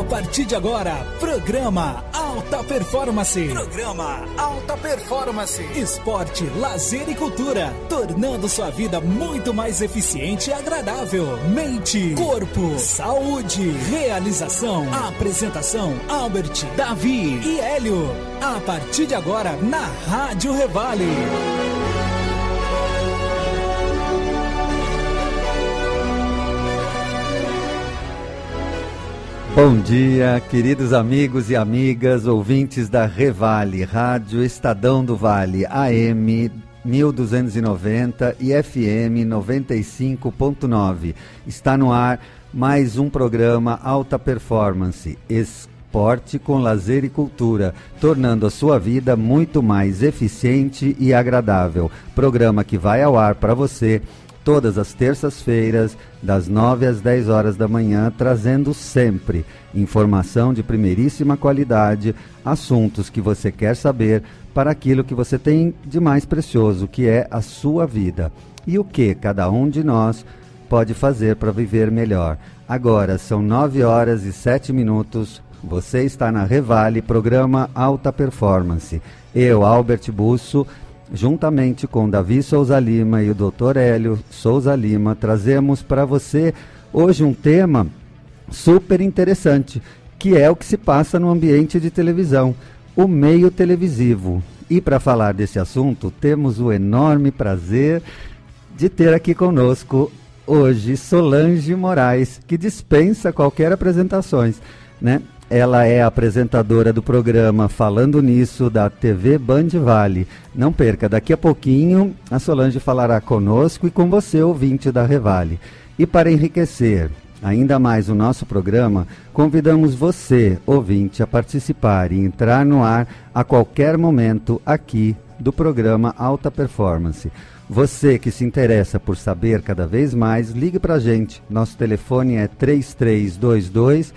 partir de agora, programa Alta Performance. Programa Alta Performance. Esporte, lazer e cultura, tornando sua vida muito mais eficiente e agradável. Mente, corpo, saúde, realização. Apresentação, Albert, Davi e Hélio. A partir de agora, na Rádio Revale. Bom dia, queridos amigos e amigas, ouvintes da Revale, Rádio Estadão do Vale, AM 1290 e FM 95.9. Está no ar mais um programa Alta Performance, esporte com lazer e cultura, tornando a sua vida muito mais eficiente e agradável. Programa que vai ao ar para você todas as terças-feiras, das 9 às 10 horas da manhã, trazendo sempre informação de primeiríssima qualidade, assuntos que você quer saber para aquilo que você tem de mais precioso, que é a sua vida. E o que cada um de nós pode fazer para viver melhor. Agora são 9 horas e 7 minutos, você está na Revale, programa Alta Performance. Eu, Albert Busso, juntamente com Davi Souza Lima e o Dr. Hélio Souza Lima, trazemos para você hoje um tema super interessante, que é o que se passa no ambiente de televisão, o meio televisivo. E para falar desse assunto, temos o enorme prazer de ter aqui conosco hoje Solange Moraes, que dispensa qualquer apresentações, né? Ela é apresentadora do programa Falando Nisso, da TV Band Vale. Não perca, daqui a pouquinho a Solange falará conosco e com você, ouvinte da Revale. E para enriquecer ainda mais o nosso programa, convidamos você, ouvinte, a participar e entrar no ar a qualquer momento aqui do programa Alta Performance. Você que se interessa por saber cada vez mais, ligue para a gente. Nosso telefone é 3322-1290.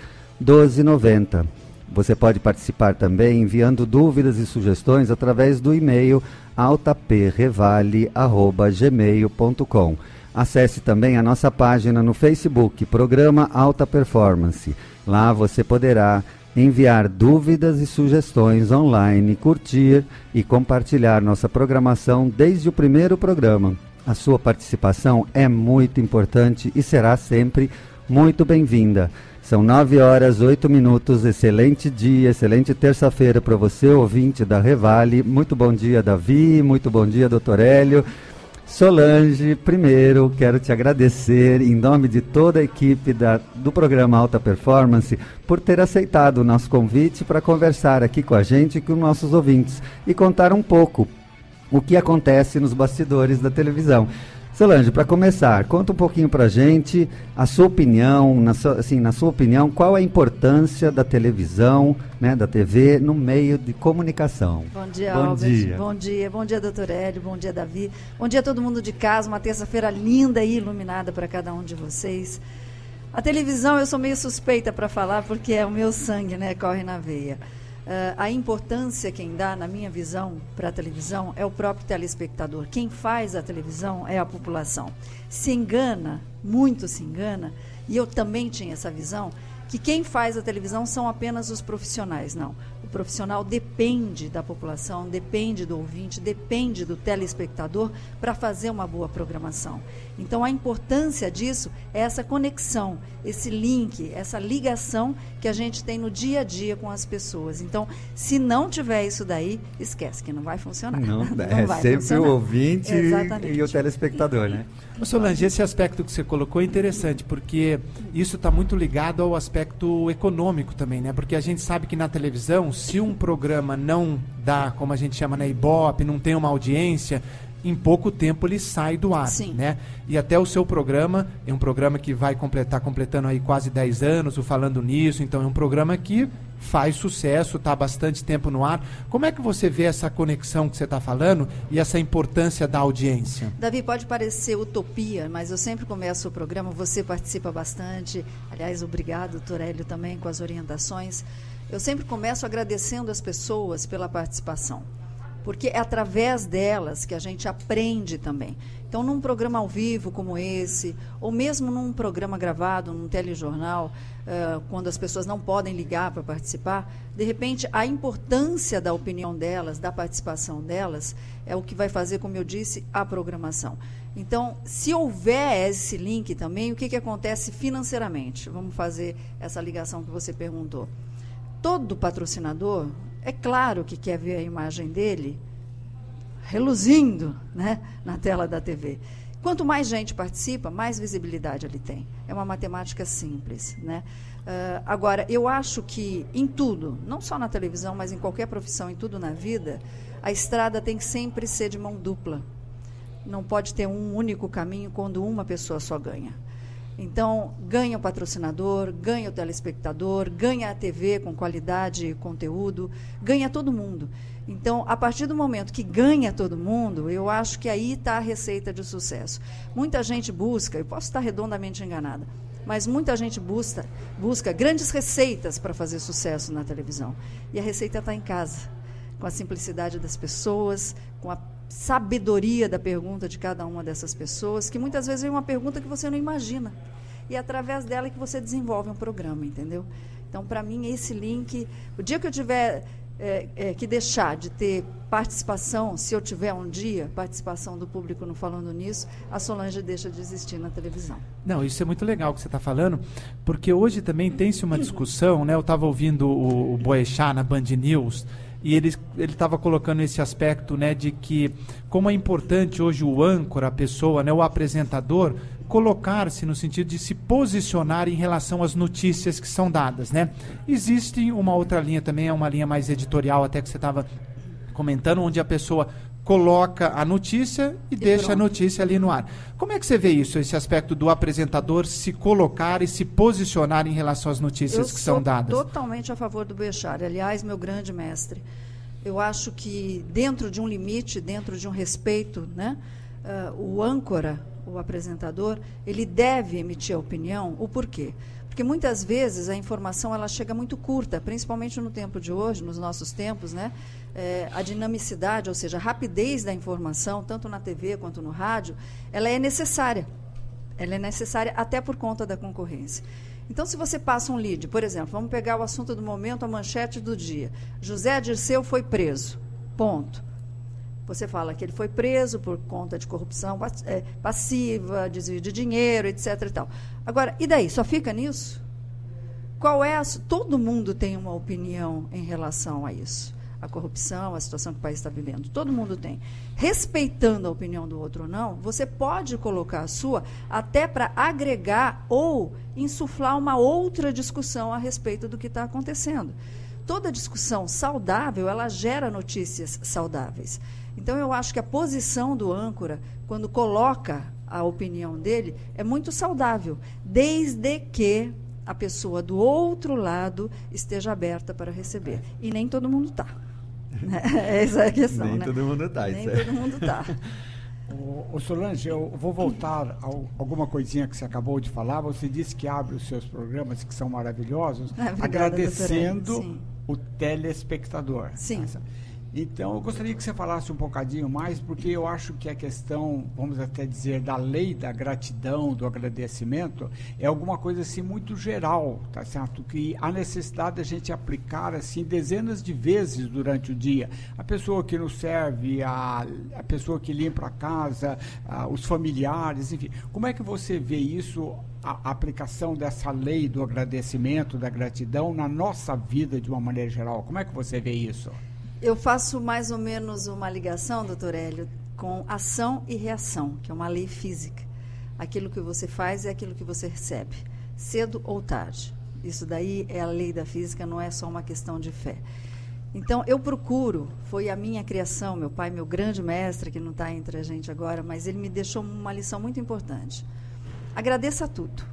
Você pode participar também enviando dúvidas e sugestões através do e-mail altaprevale@gmail.com. Acesse também a nossa página no Facebook, Programa Alta Performance. Lá você poderá enviar dúvidas e sugestões online, curtir e compartilhar nossa programação desde o primeiro programa. A sua participação é muito importante e será sempre muito bem-vinda. São 9 horas, 8 minutos, excelente dia, excelente terça-feira para você, ouvinte da Revale. Muito bom dia, Davi, muito bom dia, Dr. Hélio. Solange, primeiro quero te agradecer, em nome de toda a equipe do programa Alta Performance, por ter aceitado o nosso convite para conversar aqui com a gente e com nossos ouvintes e contar um pouco o que acontece nos bastidores da televisão. Solange, para começar, conta um pouquinho para a gente a sua opinião, na sua opinião, qual a importância da televisão, né, da TV, no meio de comunicação. Bom dia, Albert. Bom dia, doutor Hélio, bom dia, Davi. Bom dia a todo mundo de casa, uma terça-feira linda e iluminada para cada um de vocês. A televisão, eu sou meio suspeita para falar, porque é o meu sangue, né, corre na veia. A importância quem dá, na minha visão, para a televisão é o próprio telespectador. Quem faz a televisão é a população. Se engana, muito se engana, e eu também tinha essa visão, que quem faz a televisão são apenas os profissionais. Não. O profissional depende da população, depende do ouvinte, depende do telespectador para fazer uma boa programação. Então, a importância disso é essa conexão, esse link, essa ligação que a gente tem no dia a dia com as pessoas. Então, se não tiver isso daí, esquece que não vai funcionar. Não vai sempre funcionar. O ouvinte e o telespectador, né? Solange, esse aspecto que você colocou é interessante, porque isso está muito ligado ao aspecto econômico também, né? Porque a gente sabe que na televisão, se um programa não dá, como a gente chama na Ibope, não tem uma audiência, em pouco tempo ele sai do ar, né? E até o seu programa é um programa que vai completando aí quase 10 anos, o Falando Nisso, então é um programa que faz sucesso, está há bastante tempo no ar. Como é que você vê essa conexão que você está falando e essa importância da audiência? Davi, pode parecer utopia, mas eu sempre começo o programa, você participa bastante, aliás, obrigado, doutor Hélio, também com as orientações. Eu sempre começo agradecendo as pessoas pela participação. porque é através delas que a gente aprende também. Então, num programa ao vivo como esse, ou mesmo num programa gravado, num telejornal, quando as pessoas não podem ligar para participar, de repente, a importância da opinião delas, da participação delas, é o que vai fazer, como eu disse, a programação. Então, se houver esse link também, o que acontece financeiramente? Vamos fazer essa ligação que você perguntou. Todo patrocinador, é claro que quer ver a imagem dele reluzindo, né, na tela da TV. Quanto mais gente participa, mais visibilidade ele tem. É uma matemática simples, né? Agora, eu acho que em tudo, não só na televisão, mas em qualquer profissão, em tudo na vida, a estrada tem que sempre ser de mão dupla. Não pode ter um único caminho quando uma pessoa só ganha. Então, ganha o patrocinador, ganha o telespectador, ganha a TV com qualidade e conteúdo, ganha todo mundo. Então, a partir do momento que ganha todo mundo, eu acho que aí está a receita de sucesso. Muita gente busca, eu posso estar redondamente enganada, mas muita gente busca grandes receitas para fazer sucesso na televisão. E a receita está em casa, com a simplicidade das pessoas, com a sabedoria da pergunta de cada uma dessas pessoas, que muitas vezes vem uma pergunta que você não imagina. E é através dela que você desenvolve um programa, entendeu? Então, para mim, esse link... O dia que eu tiver que deixar de ter participação, se eu tiver um dia, participação do público no Falando Nisso, a Solange deixa de existir na televisão. Não, isso é muito legal que você está falando, porque hoje também tem-se uma discussão, né? Eu estava ouvindo o Boechat na Band News, e ele estava colocando esse aspecto, né, de que como é importante hoje o âncora, a pessoa, né, o apresentador, colocar-se no sentido de se posicionar em relação às notícias que são dadas, né? Existe uma outra linha também, é uma linha mais editorial, até que você estava comentando, onde a pessoa coloca a notícia e deixa pronto a notícia ali no ar. Como é que você vê isso, esse aspecto do apresentador se colocar e se posicionar em relação às notícias que são dadas? Eu sou totalmente a favor do Boechat, aliás, meu grande mestre. Eu acho que dentro de um limite, dentro de um respeito, né, o âncora, o apresentador, ele deve emitir a opinião. O porquê? Porque muitas vezes a informação ela chega muito curta, principalmente no tempo de hoje, nos nossos tempos, né? A dinamicidade, ou seja, a rapidez da informação, tanto na TV quanto no rádio, ela é necessária. Ela é necessária até por conta da concorrência. Então, se você passa um lead, por exemplo, vamos pegar o assunto do momento, a manchete do dia. José Dirceu foi preso. Ponto. Você fala que ele foi preso por conta de corrupção passiva, desvio de dinheiro, etc. E tal. Agora, e daí? Só fica nisso? Qual é todo mundo tem uma opinião em relação a isso. A corrupção, a situação que o país está vivendo. Todo mundo tem. Respeitando a opinião do outro ou não, você pode colocar a sua até para agregar ou insuflar uma outra discussão a respeito do que está acontecendo. Toda discussão saudável, ela gera notícias saudáveis. Então, eu acho que a posição do âncora, quando coloca a opinião dele, é muito saudável, desde que a pessoa do outro lado esteja aberta para receber. E nem todo mundo está. Essa é a questão. Nem todo mundo está. Nem todo mundo está. Ô Solange, eu vou voltar a alguma coisinha que você acabou de falar. Você disse que abre os seus programas, que são maravilhosos, obrigada, agradecendo o telespectador. Sim. Então, eu gostaria que você falasse um bocadinho mais, porque eu acho que a questão, vamos até dizer, da lei da gratidão, do agradecimento, é alguma coisa assim muito geral, tá certo? Que há necessidade de a gente aplicar assim dezenas de vezes durante o dia. A pessoa que nos serve, a pessoa que limpa a casa, os familiares, enfim. Como é que você vê isso, a aplicação dessa lei do agradecimento, da gratidão na nossa vida de uma maneira geral? Como é que você vê isso? Eu faço mais ou menos uma ligação, doutor Hélio, com ação e reação, que é uma lei física. Aquilo que você faz é aquilo que você recebe, cedo ou tarde. Isso daí é a lei da física, não é só uma questão de fé. Então, eu procuro, foi a minha criação, meu pai, meu grande mestre, que não está entre a gente agora, mas ele me deixou uma lição muito importante. Agradeça tudo.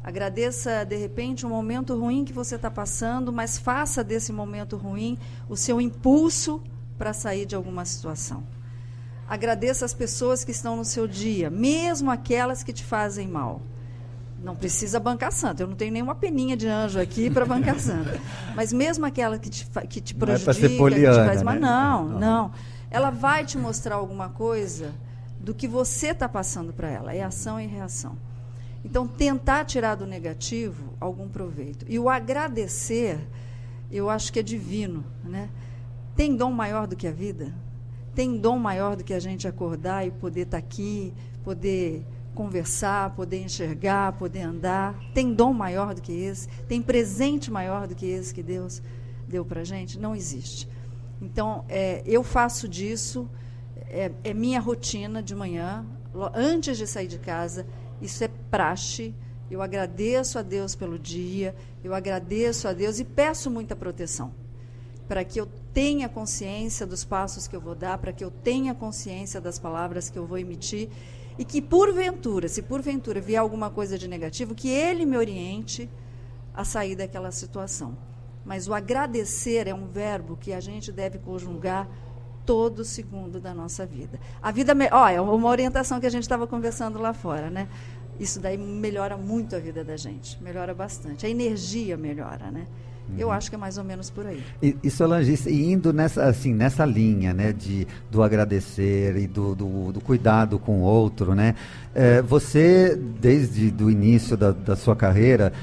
Agradeça, de repente, um momento ruim que você está passando, mas faça desse momento ruim o seu impulso para sair de alguma situação. Agradeça as pessoas que estão no seu dia, mesmo aquelas que te fazem mal. Não precisa bancar santo. Eu não tenho nenhuma peninha de anjo aqui para bancar santo. Mas mesmo aquela que te prejudica, não é pra ser poliana, que te faz mal, né? não. Ela vai te mostrar alguma coisa do que você está passando para ela. É ação e reação. Então, tentar tirar do negativo algum proveito. E o agradecer, eu acho que é divino, né? Tem dom maior do que a vida? Tem dom maior do que a gente acordar e poder estar aqui, poder conversar, poder enxergar, poder andar? Tem dom maior do que esse? Tem presente maior do que esse que Deus deu para a gente? Não existe. Então, eu faço disso, é minha rotina de manhã, antes de sair de casa, isso é praxe. Eu agradeço a Deus pelo dia, eu agradeço a Deus e peço muita proteção, para que eu tenha consciência dos passos que eu vou dar, para que eu tenha consciência das palavras que eu vou emitir, e que porventura, se porventura vier alguma coisa de negativo, que Ele me oriente a sair daquela situação. Mas o agradecer é um verbo que a gente deve conjugar todo segundo da nossa vida. A vida, é uma orientação que a gente estava conversando lá fora, né? Isso daí melhora muito a vida da gente, melhora bastante. A energia melhora, né? Eu acho que é mais ou menos por aí. E Solange, indo nessa linha, né, do agradecer e do cuidado com o outro, né? Você, desde o início da sua carreira,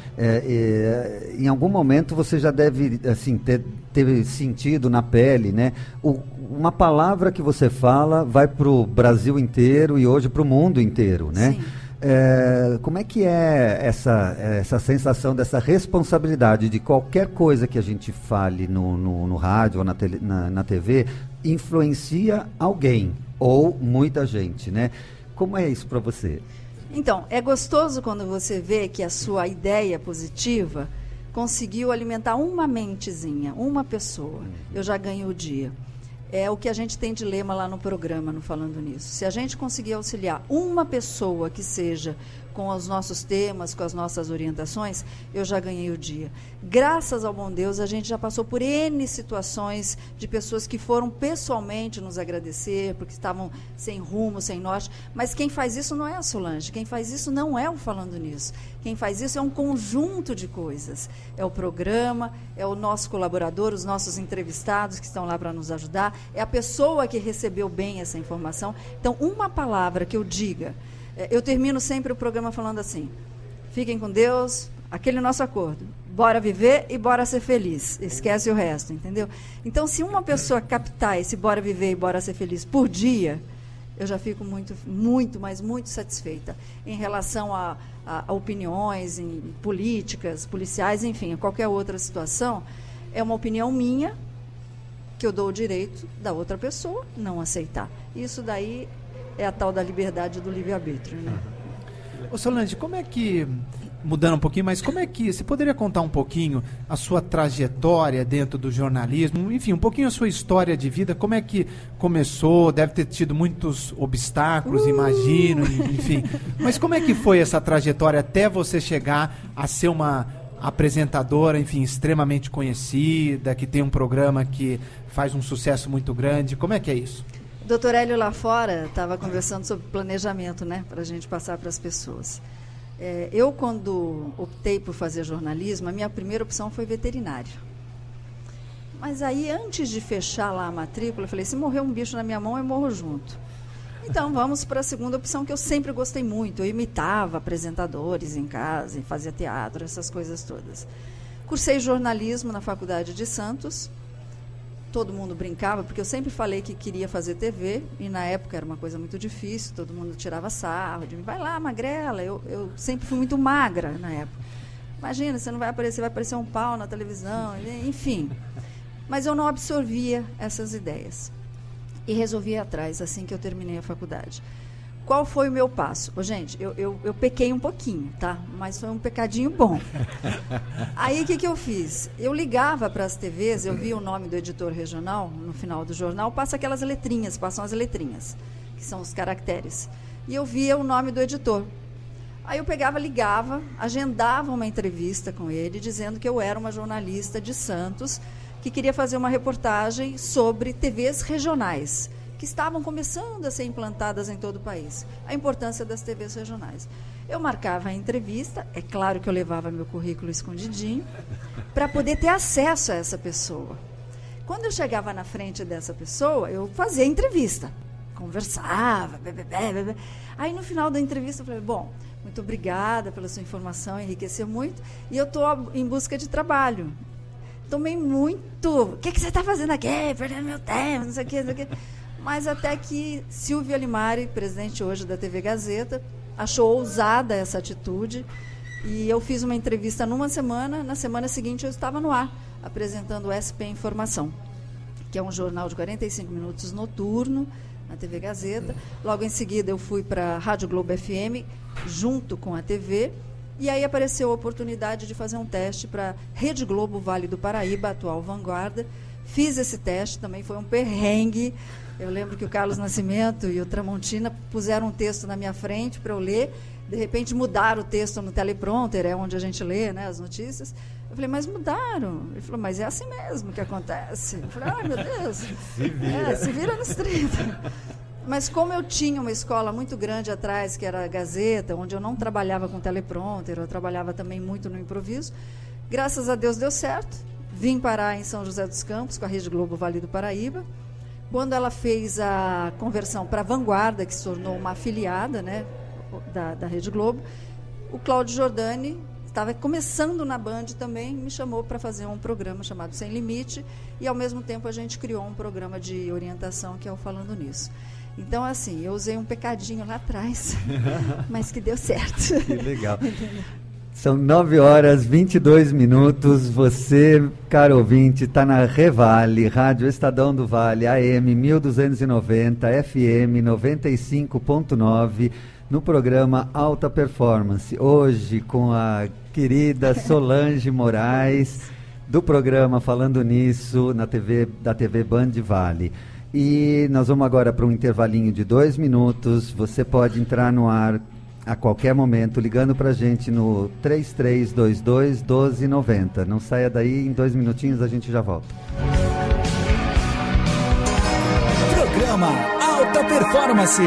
em algum momento você já deve assim, ter sentido na pele, né? Uma palavra que você fala vai para o Brasil inteiro e hoje para o mundo inteiro, né? Sim. Como é que é essa sensação dessa responsabilidade de qualquer coisa que a gente fale no rádio ou na TV influencia alguém ou muita gente, né? Como é isso para você? Então, é gostoso quando você vê que a sua ideia positiva conseguiu alimentar uma mentezinha, uma pessoa. Eu já ganho o dia. É o que a gente tem de lema lá no programa, no Falando Nisso. Se a gente conseguir auxiliar uma pessoa que seja com os nossos temas, com as nossas orientações, eu já ganhei o dia. Graças ao bom Deus, a gente já passou por N situações de pessoas que foram pessoalmente nos agradecer, porque estavam sem rumo, sem norte. Mas quem faz isso não é a Solange, quem faz isso não é o Falando Nisso. Quem faz isso é um conjunto de coisas. É o programa, é o nosso colaborador, os nossos entrevistados que estão lá para nos ajudar, é a pessoa que recebeu bem essa informação. Então, uma palavra que eu diga, eu termino sempre o programa falando assim: fiquem com Deus, aquele nosso acordo, bora viver e bora ser feliz, esquece o resto, entendeu? Então, se uma pessoa captar esse bora viver e bora ser feliz por dia, eu já fico muito, mas muito satisfeita em relação a opiniões em políticas, policiais, enfim, a qualquer outra situação. É uma opinião minha que eu dou o direito da outra pessoa não aceitar. Isso daí é a tal da liberdade do livre-arbítrio, né? Ô Solange, como é que, mudando um pouquinho, mas como é que, você poderia contar um pouquinho a sua trajetória dentro do jornalismo, enfim, um pouquinho a sua história de vida, como é que começou, deve ter tido muitos obstáculos, imagino, enfim, mas como é que foi essa trajetória até você chegar a ser uma apresentadora, enfim, extremamente conhecida, que tem um programa que faz um sucesso muito grande, como é que é isso? O doutor Hélio lá fora estava conversando sobre planejamento, né, para a gente passar para as pessoas. Eu, quando optei por fazer jornalismo, a minha primeira opção foi veterinário. Mas aí, antes de fechar lá a matrícula, eu falei, se morrer um bicho na minha mão, eu morro junto. Então, vamos para a segunda opção, que eu sempre gostei muito. Eu imitava apresentadores em casa, e fazia teatro, essas coisas todas. Cursei jornalismo na Faculdade de Santos. Todo mundo brincava, porque eu sempre falei que queria fazer TV, e na época era uma coisa muito difícil, todo mundo tirava sarro, de mim, vai lá, magrela, eu sempre fui muito magra na época. Imagina, você não vai aparecer um pau na televisão, enfim. Mas eu não absorvia essas ideias. E resolvi ir atrás, assim que eu terminei a faculdade. Qual foi o meu passo? Gente, eu pequei um pouquinho, tá? Mas foi um pecadinho bom. Aí, o que eu fiz? Eu ligava para as TVs, eu via o nome do editor regional, no final do jornal, passam as letrinhas, que são os caracteres. E eu via o nome do editor. Aí eu pegava, ligava, agendava uma entrevista com ele, dizendo que eu era uma jornalista de Santos, que queria fazer uma reportagem sobre TVs regionais, que estavam começando a ser implantadas em todo o país. A importância das TVs regionais. Eu marcava a entrevista, é claro que eu levava meu currículo escondidinho, para poder ter acesso a essa pessoa. Quando eu chegava na frente dessa pessoa, eu fazia a entrevista, conversava, Aí no final da entrevista eu falei, bom, muito obrigada pela sua informação, enriqueceu muito, e eu estou em busca de trabalho. Tomei muito, o que você está fazendo aqui? Perdendo meu tempo, não sei o que, não sei o que. Mas até que Silvio Alimari, presidente hoje da TV Gazeta, achou ousada essa atitude, e eu fiz uma entrevista numa semana, na semana seguinte eu estava no ar, apresentando o SP Informação, que é um jornal de 45 minutos noturno, na TV Gazeta. Logo em seguida eu fui para a Rádio Globo FM, junto com a TV, e aí apareceu a oportunidade de fazer um teste para Rede Globo Vale do Paraíba, atual Vanguarda. Fiz esse teste, também foi um perrengue. Eu lembro que o Carlos Nascimento e o Tramontina puseram um texto na minha frente para eu ler. De repente mudaram o texto no teleprompter, é onde a gente lê, né, as notícias. Eu falei, mas mudaram. Ele falou, mas é assim mesmo que acontece. Eu falei, ai meu Deus. Se vira nos 30. Mas como eu tinha uma escola muito grande atrás, que era a Gazeta, onde eu não trabalhava com teleprompter, eu trabalhava também muito no improviso, graças a Deus deu certo. Vim parar em São José dos Campos, com a Rede Globo Vale do Paraíba. Quando ela fez a conversão para a Vanguarda, que se tornou uma afiliada, né, da Rede Globo, o Cláudio Giordani estava começando na Band também, me chamou para fazer um programa chamado Sem Limite, e ao mesmo tempo a gente criou um programa de orientação, que é o Falando Nisso. Então, assim, eu usei um pecadinho lá atrás, mas que deu certo. Que legal. São 9h22. Você, caro ouvinte, está na Revale, Rádio Estadão do Vale, AM 1290, FM 95.9, no programa Alta Performance. Hoje, com a querida Solange Moraes, do programa Falando Nisso, da TV Band Vale. E nós vamos agora para um intervalinho de 2 minutos. Você pode entrar no ar a qualquer momento, ligando para a gente no 3322-1290. Não saia daí, em 2 minutinhos a gente já volta. Programa Alta Performance.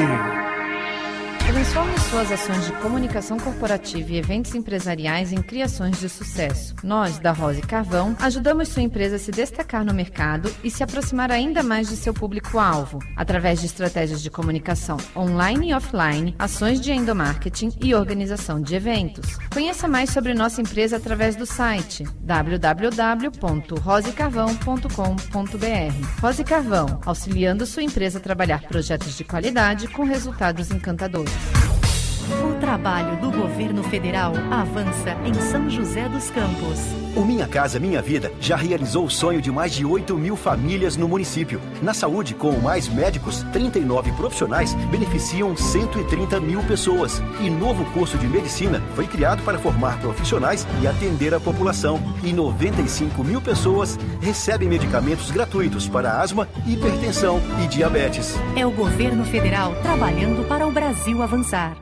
Transforme suas ações de comunicação corporativa e eventos empresariais em criações de sucesso. Nós, da Rose Carvão, ajudamos sua empresa a se destacar no mercado e se aproximar ainda mais de seu público-alvo, através de estratégias de comunicação online e offline, ações de endomarketing e organização de eventos. Conheça mais sobre nossa empresa através do site www.rosecarvão.com.br. Rose Carvão, auxiliando sua empresa a trabalhar projetos de qualidade com resultados encantadores. O trabalho do governo federal avança em São José dos Campos. O Minha Casa Minha Vida já realizou o sonho de mais de 8.000 famílias no município. Na saúde, com Mais Médicos, 39 profissionais beneficiam 130.000 pessoas. E novo curso de medicina foi criado para formar profissionais e atender a população. E 95.000 pessoas recebem medicamentos gratuitos para asma, hipertensão e diabetes. É o governo federal trabalhando para o Brasil avançar.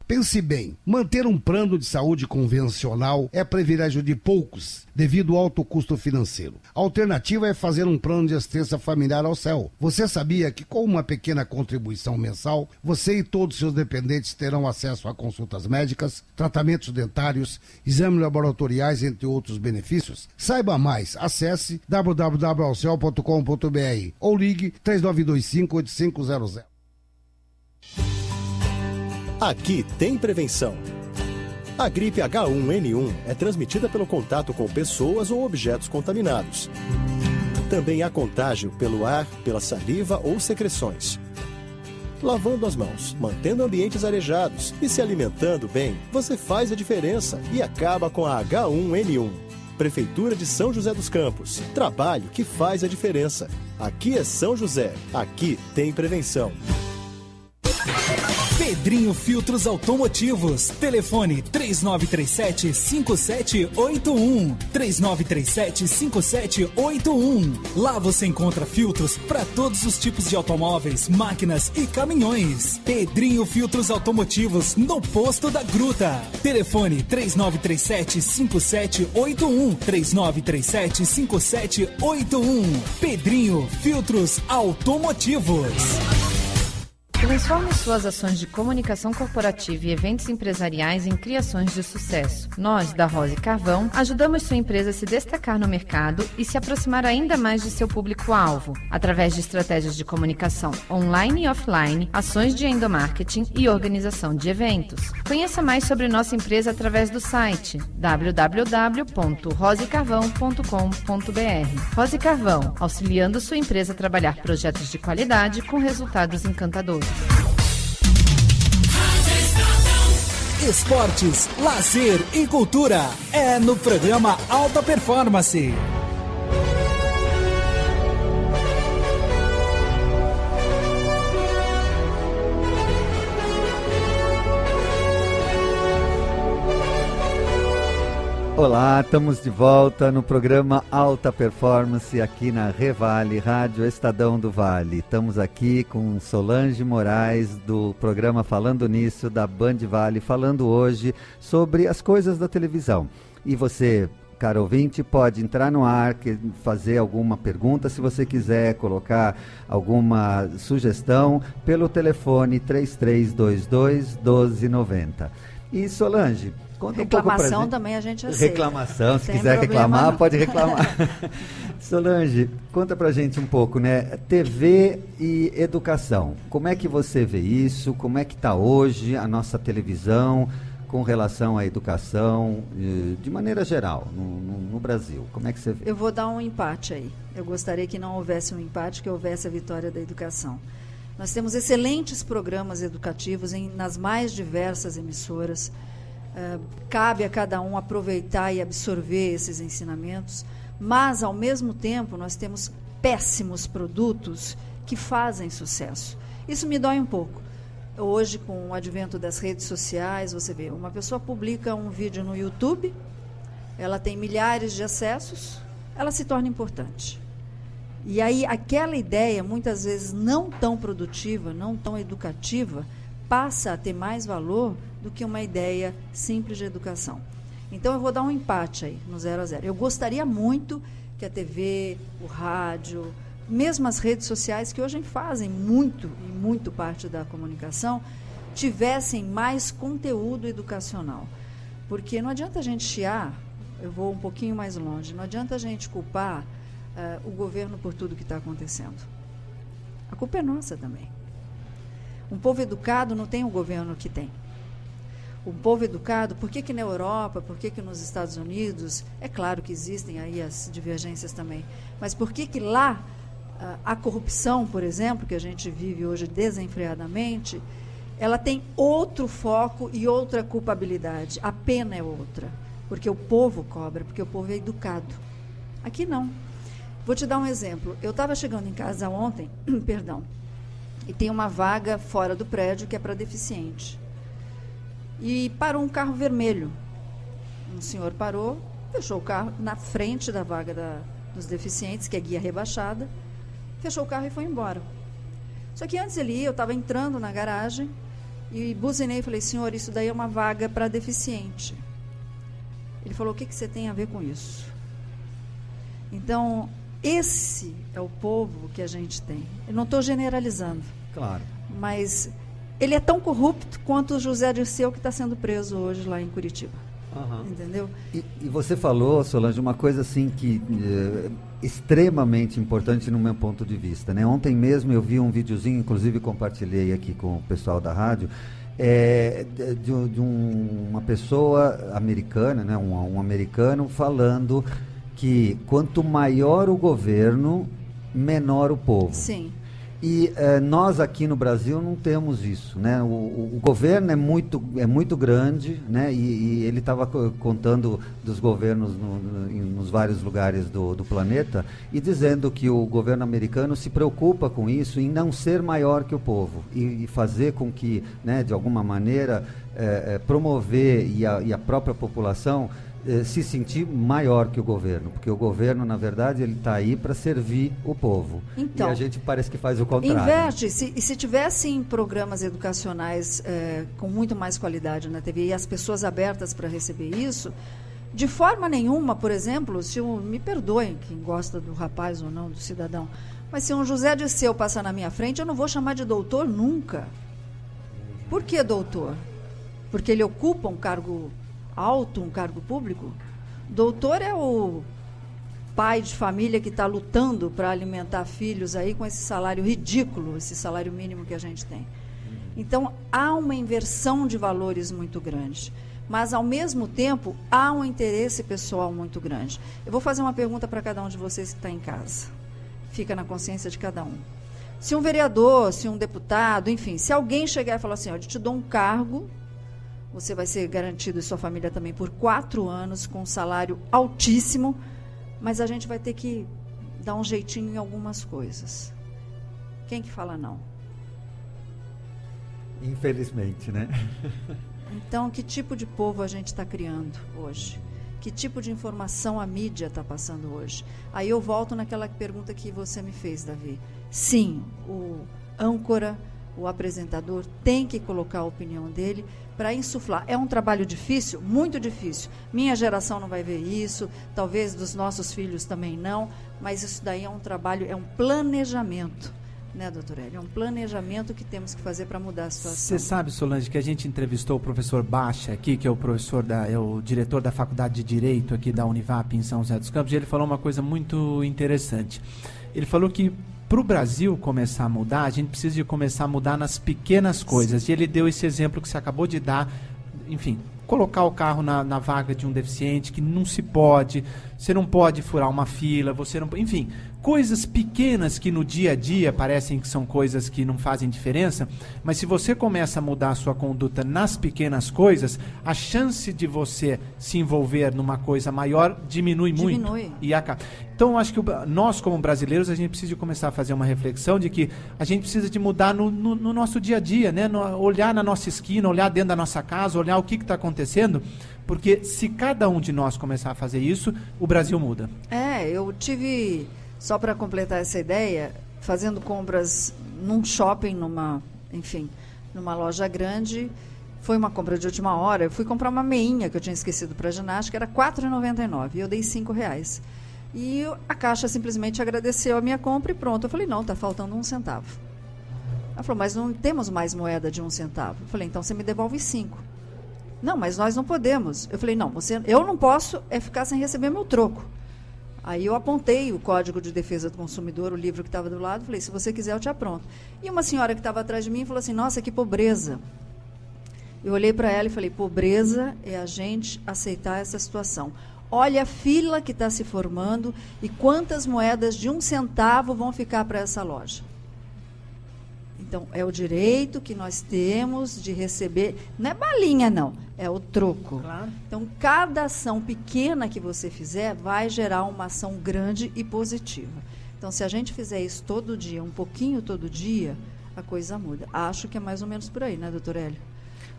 Pense bem, manter um plano de saúde convencional é privilégio de poucos, devido ao alto custo financeiro. A alternativa é fazer um plano de assistência familiar ao CEL. Você sabia que com uma pequena contribuição mensal, você e todos seus dependentes terão acesso a consultas médicas, tratamentos dentários, exames laboratoriais, entre outros benefícios? Saiba mais, acesse www.alcel.com.br ou ligue 3925-8500. Aqui tem prevenção. A gripe H1N1 é transmitida pelo contato com pessoas ou objetos contaminados. Também há contágio pelo ar, pela saliva ou secreções. Lavando as mãos, mantendo ambientes arejados e se alimentando bem, você faz a diferença e acaba com a H1N1. Prefeitura de São José dos Campos. Trabalho que faz a diferença. Aqui é São José. Aqui tem prevenção. Pedrinho Filtros Automotivos. Telefone 3937-5781. 3937-5781. Lá você encontra filtros para todos os tipos de automóveis, máquinas e caminhões. Pedrinho Filtros Automotivos, no posto da Gruta. Telefone 3937-5781. 3937-5781. Pedrinho Filtros Automotivos. Transforme suas ações de comunicação corporativa e eventos empresariais em criações de sucesso. Nós, da Rose Carvão, ajudamos sua empresa a se destacar no mercado e se aproximar ainda mais de seu público-alvo, através de estratégias de comunicação online e offline, ações de endomarketing e organização de eventos. Conheça mais sobre nossa empresa através do site www.rosecarvão.com.br. Rose Carvão, auxiliando sua empresa a trabalhar projetos de qualidade com resultados encantadores. Esportes, lazer e cultura é no programa Alta Performance. Olá, estamos de volta no programa Alta Performance aqui na Revale, Rádio Estadão do Vale. Estamos aqui com Solange Moraes do programa Falando Nisso, da Band Vale, falando hoje sobre as coisas da televisão. E você, caro ouvinte, pode entrar no ar, fazer alguma pergunta, se você quiser colocar alguma sugestão, pelo telefone 3322-1290. E Solange, conta reclamação um pouco também a gente aceita. Reclamação, se quiser reclamar, não. Pode reclamar. Solange, conta pra gente um pouco, né? TV e educação. Como é que você vê isso? Como é que está hoje a nossa televisão com relação à educação, de maneira geral, no Brasil? Como é que você vê? Eu vou dar um empate aí. Eu gostaria que não houvesse um empate, que houvesse a vitória da educação. Nós temos excelentes programas educativos nas mais diversas emissoras. Cabe a cada um aproveitar e absorver esses ensinamentos, mas, ao mesmo tempo, nós temos péssimos produtos que fazem sucesso. Isso me dói um pouco. Hoje, com o advento das redes sociais, você vê, uma pessoa publica um vídeo no YouTube, ela tem milhares de acessos, ela se torna importante. E aí, aquela ideia, muitas vezes não tão produtiva, não tão educativa, passa a ter mais valor do que uma ideia simples de educação. Então, eu vou dar um empate aí, no 0-0. Eu gostaria muito que a TV, o rádio, mesmo as redes sociais, que hoje fazem muito parte da comunicação, tivessem mais conteúdo educacional. Porque não adianta a gente chiar, eu vou um pouquinho mais longe, não adianta a gente culpar o governo por tudo que está acontecendo. A culpa é nossa também. Um povo educado não tem o governo que tem. Um povo educado, por que na Europa, por que nos Estados Unidos, é claro que existem aí as divergências também, mas por que lá a corrupção, por exemplo, que a gente vive hoje desenfreadamente, ela tem outro foco e outra culpabilidade. A pena é outra, porque o povo cobra, porque o povo é educado. Aqui não. Vou te dar um exemplo. Eu estava chegando em casa ontem, e tem uma vaga fora do prédio que é para deficiente. E parou um carro vermelho. Um senhor parou, fechou o carro na frente da vaga dos deficientes, que é guia rebaixada, fechou o carro e foi embora. Só que antes ele ia, eu estava entrando na garagem e buzinei e falei, senhor, isso daí é uma vaga para deficiente. Ele falou, o que você tem a ver com isso? Então, esse é o povo que a gente tem. Eu não estou generalizando. Claro. Mas ele é tão corrupto quanto o José Dirceu, que está sendo preso hoje lá em Curitiba. Uhum. Entendeu? E você falou, Solange, uma coisa assim que extremamente importante no meu ponto de vista, né? Ontem mesmo eu vi um videozinho, inclusive compartilhei aqui com o pessoal da rádio, de uma pessoa americana, né? Um americano falando que quanto maior o governo, menor o povo. Sim. E nós aqui no Brasil não temos isso, né? O governo é muito grande, né? E ele estava contando dos governos nos vários lugares do planeta e dizendo que o governo americano se preocupa com isso, em não ser maior que o povo e fazer com que, né, de alguma maneira, promover e a própria população se sentir maior que o governo, porque o governo, na verdade, ele está aí para servir o povo. Então, e a gente parece que faz o contrário. Inverte. Se tivessem programas educacionais com muito mais qualidade na TV e as pessoas abertas para receber isso, de forma nenhuma, por exemplo, me perdoem quem gosta do rapaz ou não, do cidadão, mas se um José Dirceu passar na minha frente, eu não vou chamar de doutor nunca. Por que doutor? Porque ele ocupa um cargo alto, um cargo público? Doutor é o pai de família que está lutando para alimentar filhos aí com esse salário ridículo, esse salário mínimo que a gente tem. Então, há uma inversão de valores muito grande. Mas, ao mesmo tempo, há um interesse pessoal muito grande. Eu vou fazer uma pergunta para cada um de vocês que está em casa. Fica na consciência de cada um. Se um vereador, se um deputado, enfim, se alguém chegar e falar assim, eu te dou um cargo, você vai ser garantido e sua família também por 4 anos, com um salário altíssimo, mas a gente vai ter que dar um jeitinho em algumas coisas. Quem que fala não? Infelizmente, né? Então, que tipo de povo a gente está criando hoje? Que tipo de informação a mídia está passando hoje? Aí eu volto naquela pergunta que você me fez, Davi. Sim, o âncora, o apresentador tem que colocar a opinião dele para insuflar. É um trabalho difícil? Muito difícil. Minha geração não vai ver isso, talvez dos nossos filhos também não, mas isso daí é um trabalho, é um planejamento, né, doutor Hélio? É um planejamento que temos que fazer para mudar a situação. Você sabe, Solange, que a gente entrevistou o professor Baixa aqui, que é o diretor da Faculdade de Direito aqui da Univap em São José dos Campos, e ele falou uma coisa muito interessante. Ele falou que para o Brasil começar a mudar, a gente precisa de começar a mudar nas pequenas coisas. E ele deu esse exemplo que você acabou de dar, enfim, colocar o carro na vaga de um deficiente, que não se pode, você não pode furar uma fila, você não, enfim, coisas pequenas que no dia a dia parecem que são coisas que não fazem diferença, mas se você começa a mudar a sua conduta nas pequenas coisas, a chance de você se envolver numa coisa maior diminui muito. E acaba. Então, acho que nós, como brasileiros, a gente precisa de começar a fazer uma reflexão de que a gente precisa de mudar no nosso dia a dia, né? Olhar na nossa esquina, olhar dentro da nossa casa, olhar o que está acontecendo, porque se cada um de nós começar a fazer isso, o Brasil muda. Eu tive, só para completar essa ideia, fazendo compras num shopping, numa loja grande. Foi uma compra de última hora. Eu fui comprar uma meinha que eu tinha esquecido para ginástica, era R$ 4,99, e eu dei R$5. E a caixa simplesmente agradeceu a minha compra e pronto. Eu falei, não, está faltando 1 centavo. Ela falou, mas não temos mais moeda de 1 centavo. Eu falei, então você me devolve 5. Não, mas nós não podemos. Eu falei, não, eu não posso ficar sem receber meu troco. Aí eu apontei o Código de Defesa do Consumidor, o livro que estava do lado, falei, se você quiser eu te apronto. E uma senhora que estava atrás de mim falou assim, nossa, que pobreza. Eu olhei para ela e falei, pobreza é a gente aceitar essa situação. Olha a fila que está se formando e quantas moedas de 1 centavo vão ficar para essa loja. Então, é o direito que nós temos de receber, não é balinha não, é o troco. Claro. Então, cada ação pequena que você fizer vai gerar uma ação grande e positiva. Então, se a gente fizer isso todo dia, um pouquinho todo dia, a coisa muda. Acho que é mais ou menos por aí, né, doutor Hélio?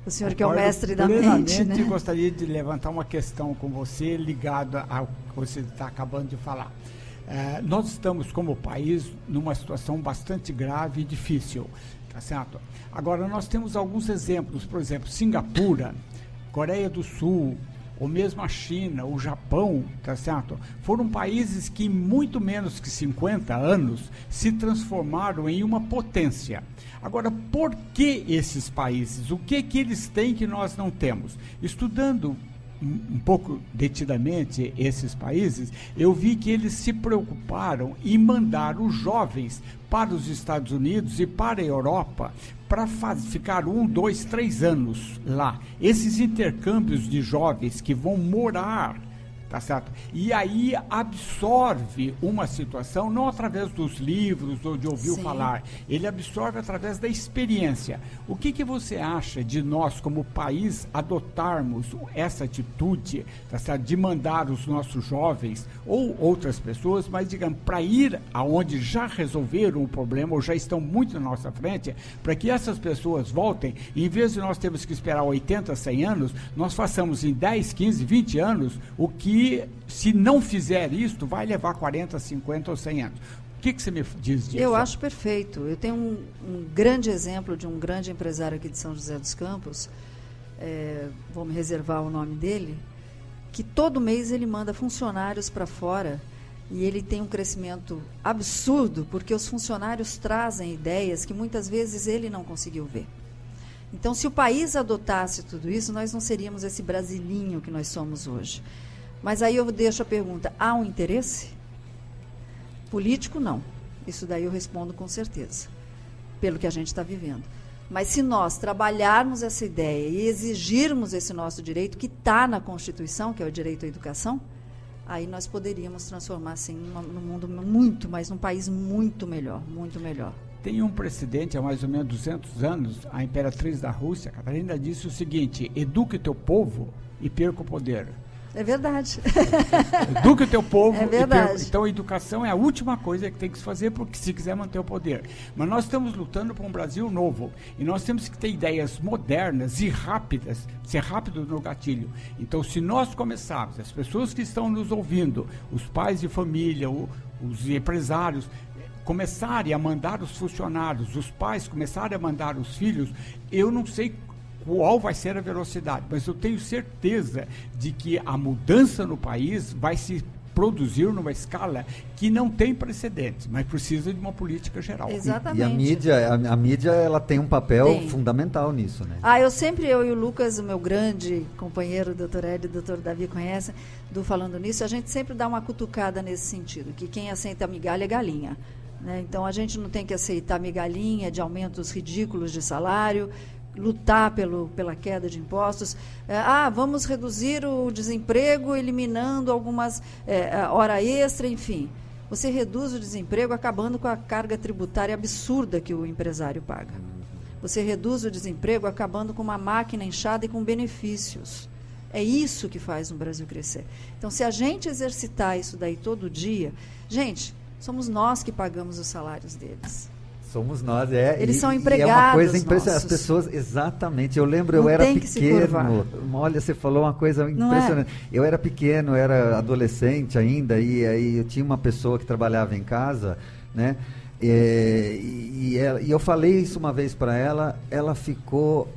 O senhor que é o mestre da mente, né? Eu gostaria de levantar uma questão com você ligada ao que você está acabando de falar. Nós estamos, como país, numa situação bastante grave e difícil, tá certo? Agora, nós temos alguns exemplos, por exemplo, Singapura, Coreia do Sul, ou mesmo a China, o Japão, tá certo? Foram países que, em muito menos que 50 anos, se transformaram em uma potência. Agora, por que esses países? O que eles têm que nós não temos? Estudando um pouco detidamente esses países, eu vi que eles se preocuparam em mandar os jovens para os Estados Unidos e para a Europa para ficar 1, 2, 3 anos lá. Esses intercâmbios de jovens que vão morar, tá certo? E aí absorve uma situação, não através dos livros ou de ouvir falar, ele absorve através da experiência. O que você acha de nós, como país, adotarmos essa atitude, tá certo? De mandar os nossos jovens ou outras pessoas, mas digamos, para ir aonde já resolveram o problema ou já estão muito na nossa frente, para que essas pessoas voltem, e em vez de nós termos que esperar 80, 100 anos, nós façamos em 10, 15, 20 anos o que, se não fizer isto, vai levar 40, 50 ou 100 anos. O que você me diz disso? Eu acho perfeito. Eu tenho um grande exemplo de um grande empresário aqui de São José dos Campos, vou me reservar o nome dele, que todo mês ele manda funcionários para fora e ele tem um crescimento absurdo, porque os funcionários trazem ideias que muitas vezes ele não conseguiu ver. Então, se o país adotasse tudo isso, nós não seríamos esse brasilinho que nós somos hoje. Mas aí eu deixo a pergunta, há um interesse? Político, não. Isso daí eu respondo com certeza, pelo que a gente está vivendo. Mas se nós trabalharmos essa ideia e exigirmos esse nosso direito, que está na Constituição, que é o direito à educação, aí nós poderíamos transformar, sim, num mundo muito, mas num país muito melhor, muito melhor. Tem um precedente, há mais ou menos 200 anos, a imperatriz da Rússia, Catarina, disse o seguinte: eduque o teu povo e perca o poder. É verdade. Eduque o teu povo. É verdade. Então, a educação é a última coisa que tem que se fazer, porque se quiser manter o poder. Mas nós estamos lutando por um Brasil novo. E nós temos que ter ideias modernas e rápidas, ser rápido no gatilho. Então, se nós começarmos, as pessoas que estão nos ouvindo, os pais de família, os empresários, começarem a mandar os funcionários, os pais começarem a mandar os filhos, eu não sei qual vai ser a velocidade, mas eu tenho certeza de que a mudança no país vai se produzir numa escala que não tem precedentes, mas precisa de uma política geral. Exatamente. E a mídia ela tem um papel fundamental nisso, né? Eu e o Lucas, o meu grande companheiro, o doutor Hélio e o doutor Davi conhecem, do Falando Nisso, a gente sempre dá uma cutucada nesse sentido, que quem aceita migalha é galinha. Né? Então, a gente não tem que aceitar migalhinha de aumentos ridículos de salário, lutar pela queda de impostos. Vamos reduzir o desemprego eliminando algumas hora extra, enfim. Você reduz o desemprego acabando com a carga tributária absurda que o empresário paga. Você reduz o desemprego acabando com uma máquina inchada e com benefícios. É isso que faz o Brasil crescer. Então, se a gente exercitar isso daí todo dia, gente, somos nós que pagamos os salários deles. Somos nós, Eles são empregados. É uma coisa impressionante. As pessoas, exatamente. Eu lembro, eu era pequeno. Olha, você falou uma coisa impressionante. Eu era pequeno, era adolescente ainda, e aí eu tinha uma pessoa que trabalhava em casa, né? E eu falei isso uma vez para ela, ela ficou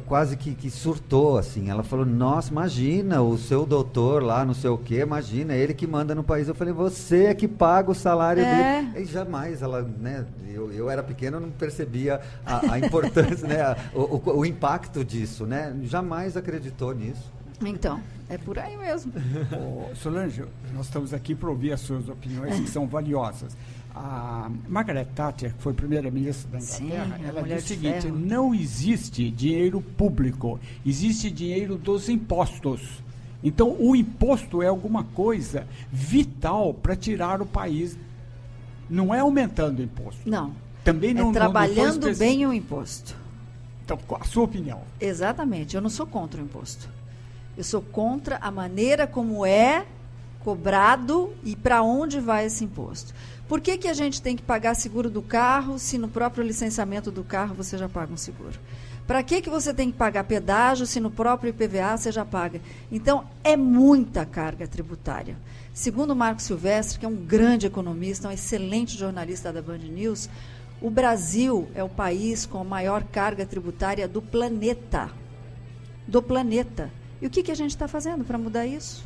quase que surtou, assim. Ela falou, nossa, imagina, o seu doutor lá, não sei o quê, imagina, ele que manda no país. Eu falei, você é que paga o salário dele. E jamais ela, né, eu era pequeno, eu não percebia a importância, né, o impacto disso, né, jamais acreditou nisso. Então, é por aí mesmo. Solange, nós estamos aqui para ouvir as suas opiniões, que são valiosas. A Margaret Thatcher, que foi primeira-ministra da Inglaterra, ela disse o seguinte: não existe dinheiro público, existe dinheiro dos impostos. Então, o imposto é alguma coisa vital para tirar o país. Não é aumentando o imposto. Não. Também não, trabalhando bem o imposto. Então, a sua opinião? Exatamente. Eu não sou contra o imposto. Eu sou contra a maneira como é cobrado e para onde vai esse imposto. Por que a gente tem que pagar seguro do carro se no próprio licenciamento do carro você já paga um seguro? Para que você tem que pagar pedágio se no próprio IPVA você já paga? Então, é muita carga tributária. Segundo o Marco Silvestre, que é um grande economista, um excelente jornalista da Band News, o Brasil é o país com a maior carga tributária do planeta. Do planeta. E o que a gente está fazendo para mudar isso?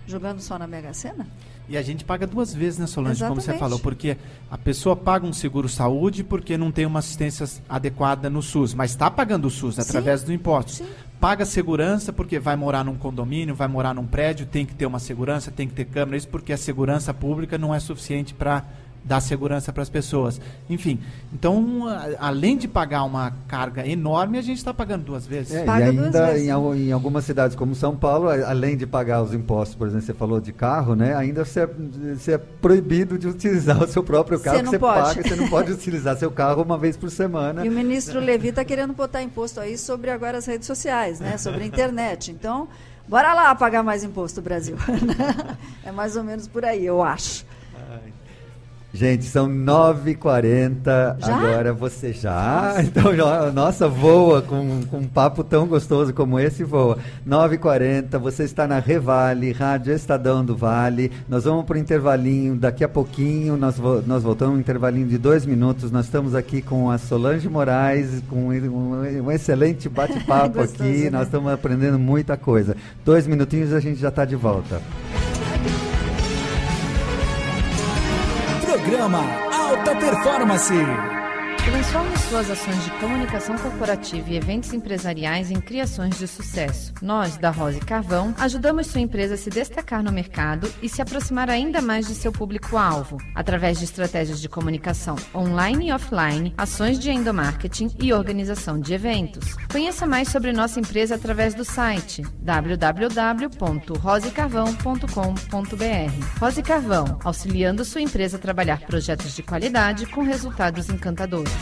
Jogando só na Mega Sena? E a gente paga duas vezes, né, Solange? Exatamente. Como você falou, porque a pessoa paga um seguro-saúde porque não tem uma assistência adequada no SUS, mas está pagando o SUS através do imposto. Sim. Paga segurança porque vai morar num condomínio, vai morar num prédio, tem que ter uma segurança, tem que ter câmera, isso porque a segurança pública não é suficiente para dar segurança para as pessoas. Enfim, então, além de pagar uma carga enorme, a gente está pagando 2 vezes. E ainda em algumas cidades como São Paulo, além de pagar os impostos, por exemplo, você falou de carro, né? Ainda você é proibido de utilizar o seu próprio carro, você paga, você não pode utilizar seu carro uma vez por semana. E o ministro Levi está querendo botar imposto aí sobre agora as redes sociais, né? Sobre a internet. Então, bora lá pagar mais imposto, Brasil. É mais ou menos por aí, eu acho. Gente, são 9h40, agora você já... Então, nossa, voa com um papo tão gostoso como esse, voa. 9h40, você está na Revale, Rádio Estadão do Vale. Nós vamos para o intervalinho, daqui a pouquinho, nós voltamos um intervalinho de 2 minutos. Nós estamos aqui com a Solange Moraes, com um excelente bate-papo aqui. Né? Nós estamos aprendendo muita coisa. 2 minutinhos e a gente já está de volta. Programa Alta Performance. Transforme suas ações de comunicação corporativa e eventos empresariais em criações de sucesso. Nós, da Rose Carvão, ajudamos sua empresa a se destacar no mercado e se aproximar ainda mais de seu público-alvo, através de estratégias de comunicação online e offline, ações de endomarketing e organização de eventos. Conheça mais sobre nossa empresa através do site www.rosecarvão.com.br. Rose Carvão, auxiliando sua empresa a trabalhar projetos de qualidade com resultados encantadores.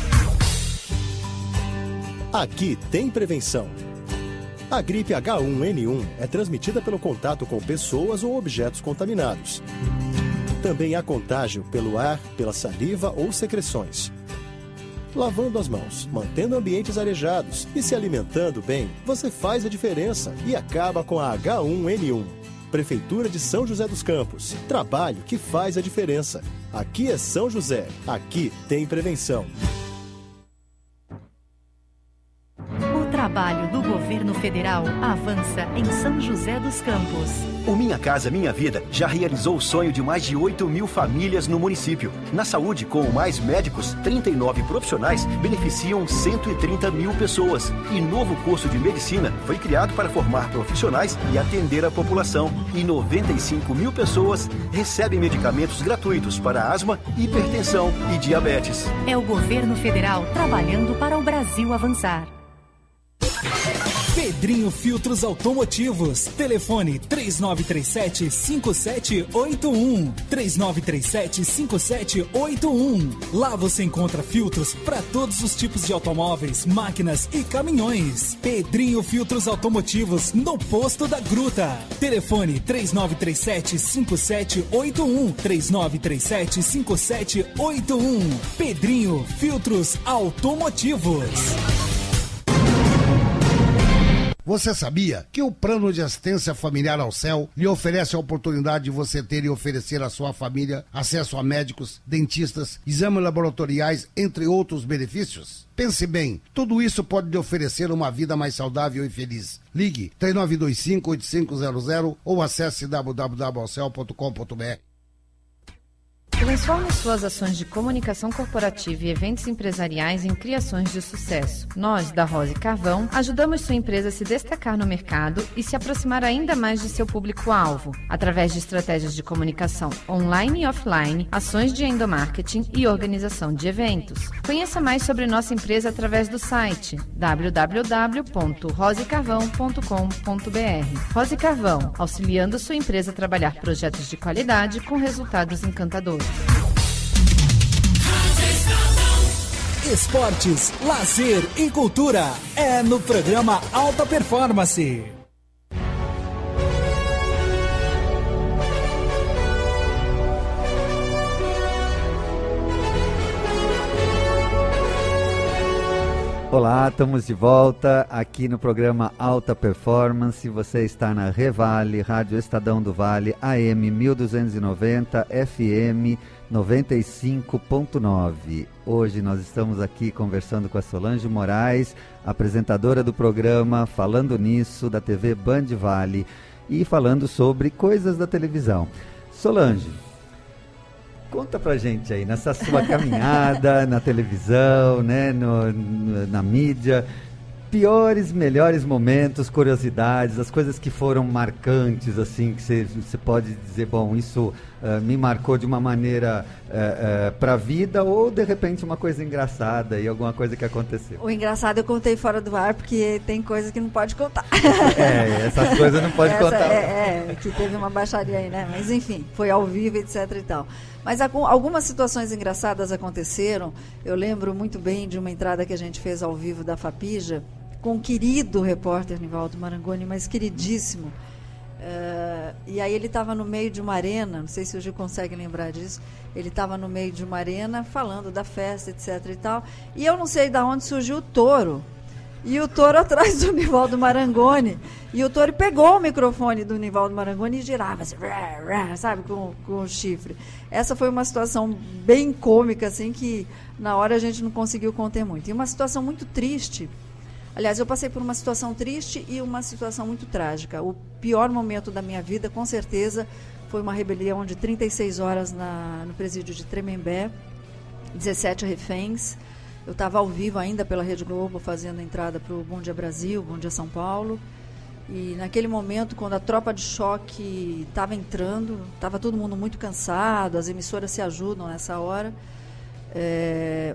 Aqui tem prevenção. A gripe H1N1 é transmitida pelo contato com pessoas ou objetos contaminados. Também há contágio pelo ar, pela saliva ou secreções. Lavando as mãos, mantendo ambientes arejados e se alimentando bem, você faz a diferença e acaba com a H1N1. Prefeitura de São José dos Campos. Trabalho que faz a diferença. Aqui é São José. Aqui tem prevenção. O trabalho do governo federal avança em São José dos Campos. O Minha Casa Minha Vida já realizou o sonho de mais de 8.000 famílias no município. Na saúde, com mais médicos, 39 profissionais beneficiam 130 mil pessoas. E novo curso de medicina foi criado para formar profissionais e atender a população. E 95 mil pessoas recebem medicamentos gratuitos para asma, hipertensão e diabetes. É o governo federal trabalhando para o Brasil avançar. Pedrinho Filtros Automotivos. Telefone 3937-5781. 3937-5781. Lá você encontra filtros para todos os tipos de automóveis, máquinas e caminhões. Pedrinho Filtros Automotivos, no posto da Gruta. Telefone 3937-5781. 3937-5781. Pedrinho Filtros Automotivos. Você sabia que o Plano de Assistência Familiar ao Céu lhe oferece a oportunidade de você ter e oferecer à sua família acesso a médicos, dentistas, exames laboratoriais, entre outros benefícios? Pense bem, tudo isso pode lhe oferecer uma vida mais saudável e feliz. Ligue 3925-8500 ou acesse www.alcel.com.br. Transforme suas ações de comunicação corporativa e eventos empresariais em criações de sucesso. Nós, da Rose Carvão, ajudamos sua empresa a se destacar no mercado e se aproximar ainda mais de seu público-alvo, através de estratégias de comunicação online e offline, ações de endomarketing e organização de eventos. Conheça mais sobre nossa empresa através do site www.rosecarvão.com.br. Rose Carvão, auxiliando sua empresa a trabalhar projetos de qualidade com resultados encantadores. Esportes, lazer e cultura é no programa Alta Performance. Olá, estamos de volta aqui no programa Alta Performance. Você está na Revale, Rádio Estadão do Vale, AM 1290, FM 95.9. Hoje nós estamos aqui conversando com a Solange Moraes, apresentadora do programa Falando Nisso, da TV Band Vale, e falando sobre coisas da televisão. Solange, conta pra gente aí, nessa sua caminhada na televisão, né, na mídia, piores, melhores momentos, curiosidades, as coisas que foram marcantes, assim, que você pode dizer, bom, isso me marcou de uma maneira para a vida, ou de repente uma coisa engraçada e alguma coisa que aconteceu. O engraçado eu contei fora do ar, porque tem coisa que não pode contar. Essas coisas não pode contar. Que teve uma baixaria aí, né? Mas enfim, foi ao vivo, etc e tal. Mas algumas situações engraçadas aconteceram. Eu lembro muito bem de uma entrada que a gente fez ao vivo da Fapija, com o querido repórter Nivaldo Marangoni, mas queridíssimo. E aí ele estava no meio de uma arena, não sei se o Gil consegue lembrar disso, ele estava no meio de uma arena falando da festa, etc e tal, e eu não sei de onde surgiu o touro, e o touro atrás do Nivaldo Marangoni, e o touro pegou o microfone do Nivaldo Marangoni e girava assim, sabe, com o chifre. Essa foi uma situação bem cômica, assim, que na hora a gente não conseguiu conter muito. E uma situação muito triste. Aliás, eu passei por uma situação triste e uma situação muito trágica. O pior momento da minha vida, com certeza, foi uma rebelião de 36 horas no presídio de Tremembé, 17 reféns. Eu estava ao vivo ainda pela Rede Globo, fazendo a entrada para o Bom Dia Brasil, Bom Dia São Paulo. E naquele momento, quando a tropa de choque estava entrando, estava todo mundo muito cansado, as emissoras se ajudam nessa hora.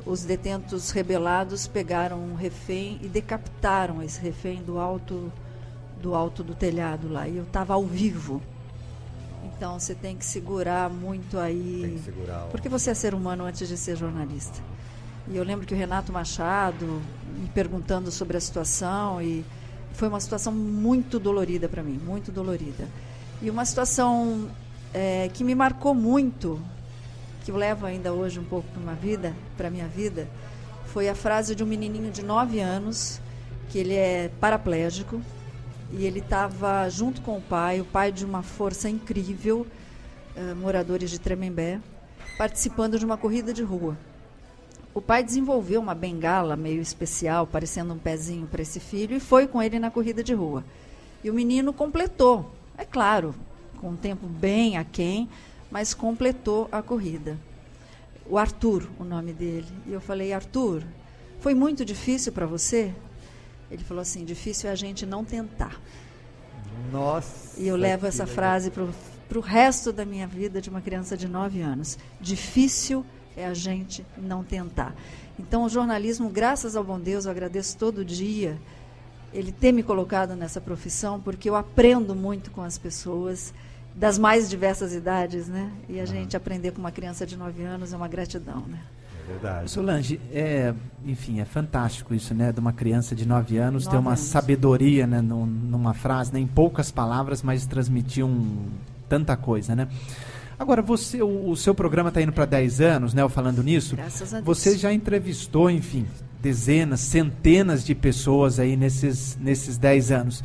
Os detentos rebelados pegaram um refém e decapitaram esse refém do alto do telhado lá. E eu estava ao vivo. Então você tem que segurar muito aí. Tem que segurar. Porque você é ser humano antes de ser jornalista. E eu lembro que o Renato Machado me perguntando sobre a situação, e foi uma situação muito dolorida para mim, muito dolorida. E uma situação que me marcou muito, que eu levo ainda hoje um pouco para a minha vida, foi a frase de um menininho de 9 anos, que ele é paraplégico, e ele estava junto com o pai de uma força incrível, moradores de Tremembé, participando de uma corrida de rua. O pai desenvolveu uma bengala meio especial, parecendo um pezinho para esse filho, e foi com ele na corrida de rua. E o menino completou, é claro, com um tempo bem aquém, mas completou a corrida. O Arthur, o nome dele. E eu falei, Arthur, foi muito difícil para você? Ele falou assim, difícil é a gente não tentar. Nossa! E eu levo essa frase para o resto da minha vida, de uma criança de 9 anos. Difícil é a gente não tentar. Então, o jornalismo, graças ao bom Deus, eu agradeço todo dia ele ter me colocado nessa profissão, porque eu aprendo muito com as pessoas, das mais diversas idades, né? E a gente aprender com uma criança de 9 anos é uma gratidão, né? É verdade. Solange, enfim, é fantástico isso, né? De uma criança de 9 anos ter uma sabedoria, né? Numa frase, né? Em poucas palavras, mas transmitir tanta coisa, né? Agora, o seu programa está indo para 10 anos, né? Falando nisso, graças a Deus. Você já entrevistou, enfim, dezenas, centenas de pessoas aí nesses 10 anos.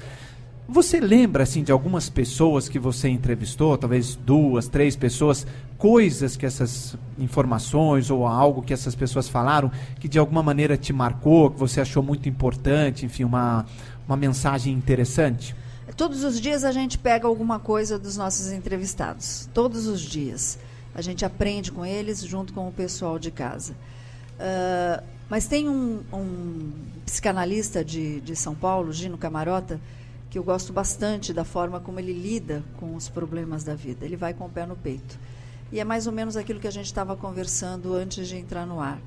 Você lembra, assim, de algumas pessoas que você entrevistou, talvez 2, 3 pessoas, coisas que essas informações ou algo que essas pessoas falaram que de alguma maneira te marcou, que você achou muito importante, enfim, uma mensagem interessante? Todos os dias a gente pega alguma coisa dos nossos entrevistados. Todos os dias. A gente aprende com eles, junto com o pessoal de casa. Mas tem um psicanalista de São Paulo, Gino Camarota, que eu gosto bastante da forma como ele lida com os problemas da vida. Ele vai com o pé no peito. E é mais ou menos aquilo que a gente estava conversando antes de entrar no ar.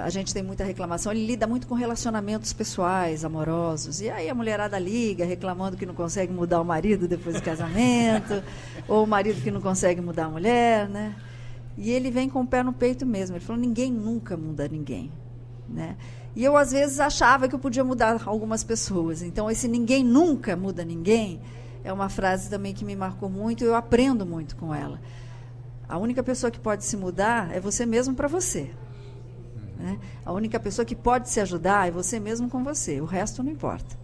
A gente tem muita reclamação. Ele lida muito com relacionamentos pessoais, amorosos. E aí a mulherada liga, reclamando que não consegue mudar o marido depois do casamento, ou o marido que não consegue mudar a mulher, né? E ele vem com o pé no peito mesmo. Ele falou, ninguém nunca muda ninguém, né? E eu, às vezes, achava que eu podia mudar algumas pessoas. Então, esse ninguém nunca muda ninguém é uma frase também que me marcou muito e eu aprendo muito com ela. A única pessoa que pode se mudar é você mesmo para você. Né? A única pessoa que pode se ajudar é você mesmo com você. O resto não importa.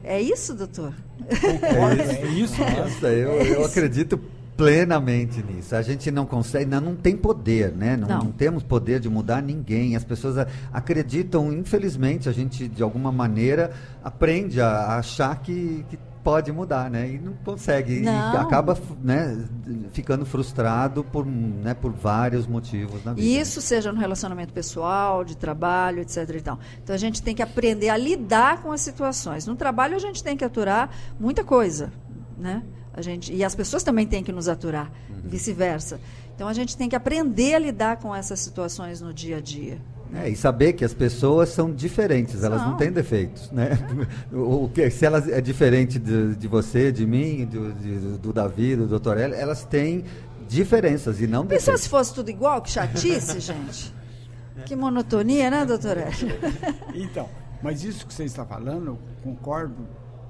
É isso, doutor? É isso. Nossa, eu acredito plenamente nisso. A gente não consegue, não tem poder, né? Não temos poder de mudar ninguém. As pessoas acreditam, infelizmente, a gente de alguma maneira aprende a achar que pode mudar, né? E não consegue. Não. E acaba, né, ficando frustrado por vários motivos na vida. Isso seja no relacionamento pessoal, de trabalho, etc. e tal. Então a gente tem que aprender a lidar com as situações. No trabalho a gente tem que aturar muita coisa, né? E as pessoas também têm que nos aturar, vice-versa. Então a gente tem que aprender a lidar com essas situações no dia a dia. E saber que as pessoas são diferentes, elas não têm defeitos, né? Se elas é diferente de você, de mim, do Davi, do Dr. Hélio, elas têm diferenças e não defeitos. Pensou se fosse tudo igual? Que chatice, gente. Que monotonia, né, doutor Hélio? Então, mas isso que você está falando, concordo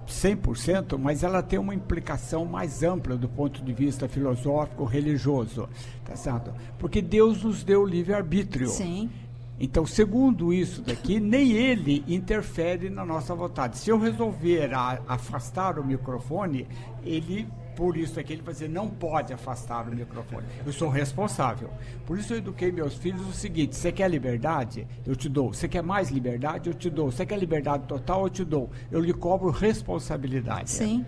100%, mas ela tem uma implicação mais ampla do ponto de vista filosófico, religioso, tá certo? Porque Deus nos deu livre-arbítrio. Sim. Então, segundo isso daqui, nem ele interfere na nossa vontade. Se eu resolver afastar o microfone, por isso aqui, ele vai dizer, não pode afastar o microfone. Eu sou responsável. Por isso eu eduquei meus filhos o seguinte: você quer liberdade? Eu te dou. Você quer mais liberdade? Eu te dou. Você quer liberdade total? Eu te dou. Eu lhe cobro responsabilidade. Sim.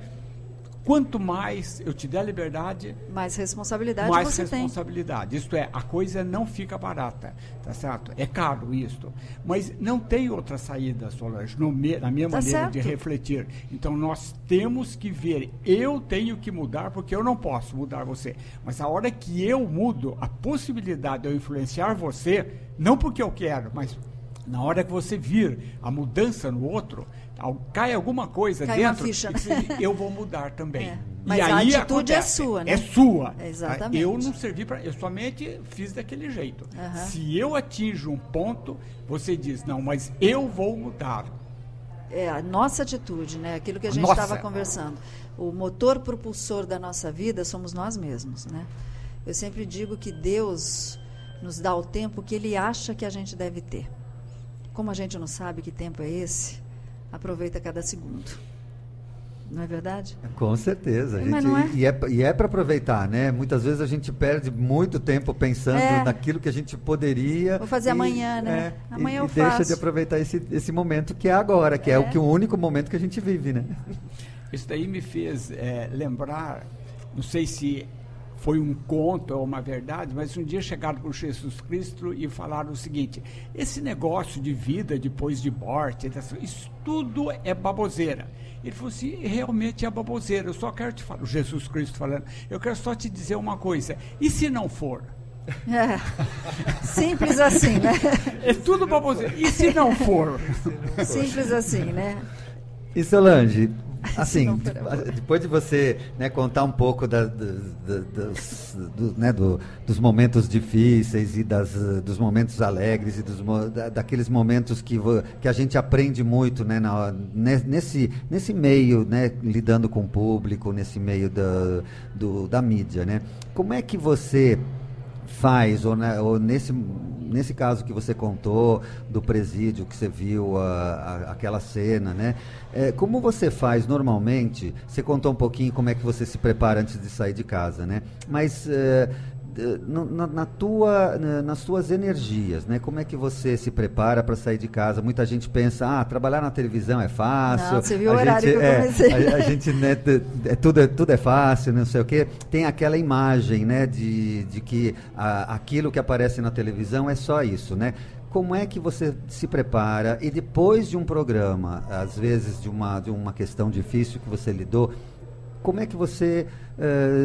Quanto mais eu te der liberdade, mais responsabilidade mais você responsabilidade. Tem. Isto é, a coisa não fica barata, tá certo? É caro isto, mas não tem outra saída, Solange, na minha maneira de refletir. Então nós temos que ver, eu tenho que mudar porque eu não posso mudar você, mas a hora que eu mudo, a possibilidade de eu influenciar você, não porque eu quero, mas na hora que você vir a mudança no outro, cai alguma coisa dentro, ficha, né? Eu vou mudar também. Mas e a aí atitude é sua, né? É sua. Exatamente. Eu não servi para... Eu somente fiz daquele jeito. Se eu atinjo um ponto, você diz, não, mas eu vou mudar. É a nossa atitude, né? Aquilo que a gente estava conversando. O motor propulsor da nossa vida somos nós mesmos, né? Eu sempre digo que Deus nos dá o tempo que Ele acha que a gente deve ter. Como a gente não sabe que tempo é esse, aproveita cada segundo. Não é verdade? Com certeza. Mas não é? E é para aproveitar, né? Muitas vezes a gente perde muito tempo pensando naquilo que a gente poderia. Vou fazer amanhã, né? Amanhã eu faço. E deixa de aproveitar esse momento que é agora, que é o único momento que a gente vive, né? Isso daí me fez lembrar, não sei se foi um conto ou uma verdade, mas um dia chegaram com Jesus Cristo e falaram o seguinte: esse negócio de vida depois de morte, isso tudo é baboseira. Ele falou assim: realmente é baboseira, eu só quero te falar, Jesus Cristo falando, eu quero só te dizer uma coisa, e se não for? Simples assim, né? É tudo baboseira, e se não for? Simples assim, né? E Solange, assim, depois de você, né, contar um pouco dos momentos difíceis e dos momentos alegres e daqueles momentos que a gente aprende muito, né, nesse meio, né, lidando com o público, nesse meio da mídia, né? Como é que você faz, ou nesse caso que você contou do presídio, que você viu aquela cena, né? Como você faz normalmente? Você contou um pouquinho como é que você se prepara antes de sair de casa, né? Mas nas tuas energias, né? Como é que você se prepara para sair de casa? Muita gente pensa, trabalhar na televisão é fácil. Não, você viu o horário que eu comecei. A gente, né, tudo é fácil, não sei o quê. Tem aquela imagem, né, de que aquilo que aparece na televisão é só isso, né? Como é que você se prepara e depois de um programa, às vezes de uma questão difícil que você lidou, como é que você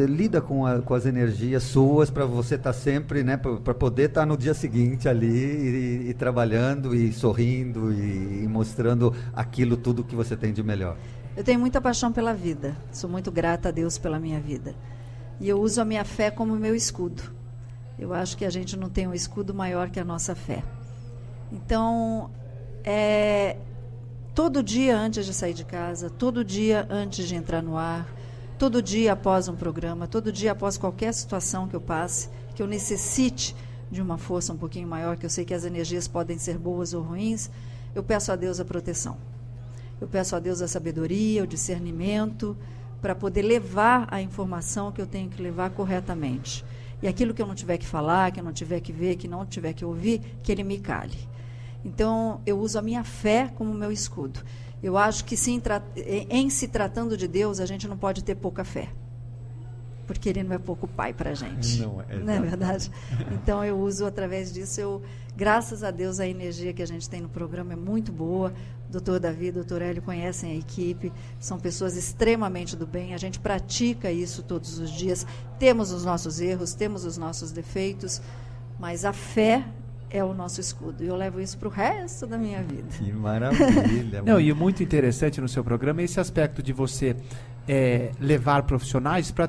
lida com as energias suas para você estar sempre, né, para poder estar no dia seguinte ali e trabalhando e sorrindo e mostrando aquilo tudo que você tem de melhor? Eu tenho muita paixão pela vida, sou muito grata a Deus pela minha vida e eu uso a minha fé como meu escudo. Eu acho que a gente não tem um escudo maior que a nossa fé. Então, todo dia antes de sair de casa, todo dia antes de entrar no ar, todo dia após um programa, todo dia após qualquer situação que eu passe, que eu necessite de uma força um pouquinho maior, que eu sei que as energias podem ser boas ou ruins, eu peço a Deus a proteção. Eu peço a Deus a sabedoria, o discernimento, para poder levar a informação que eu tenho que levar corretamente. E aquilo que eu não tiver que falar, que eu não tiver que ver, que não tiver que ouvir, que ele me cale. Então, eu uso a minha fé como meu escudo. Eu acho que em se tratando de Deus, a gente não pode ter pouca fé. Porque ele não é pouco pai para a gente. Não é verdade? Então eu uso através disso, graças a Deus, a energia que a gente tem no programa é muito boa. Doutor Davi, doutor Hélio conhecem a equipe, são pessoas extremamente do bem, a gente pratica isso todos os dias, temos os nossos erros, temos os nossos defeitos, mas a fé é o nosso escudo, e eu levo isso para o resto da minha vida. Que maravilha! Não, e muito interessante no seu programa é esse aspecto de você levar profissionais para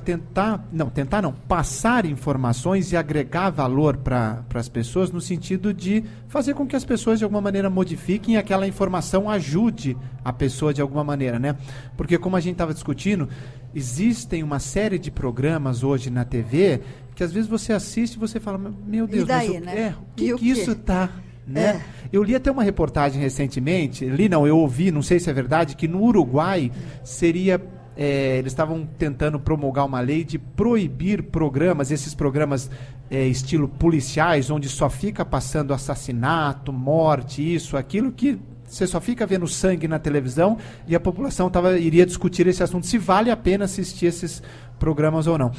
passar informações e agregar valor para as pessoas, no sentido de fazer com que as pessoas de alguma maneira modifiquem, aquela informação ajude a pessoa de alguma maneira, né? Porque como a gente estava discutindo, existem uma série de programas hoje na TV que às vezes você assiste e você fala, meu Deus, e daí, mas né? O que isso está... Né? Eu li até uma reportagem recentemente, eu ouvi, não sei se é verdade, que no Uruguai seria... eles estavam tentando promulgar uma lei de proibir programas, esses programas estilo policiais, onde só fica passando assassinato, morte, isso, aquilo, que você só fica vendo sangue na televisão, e a população iria discutir esse assunto, se vale a pena assistir esses programas ou não.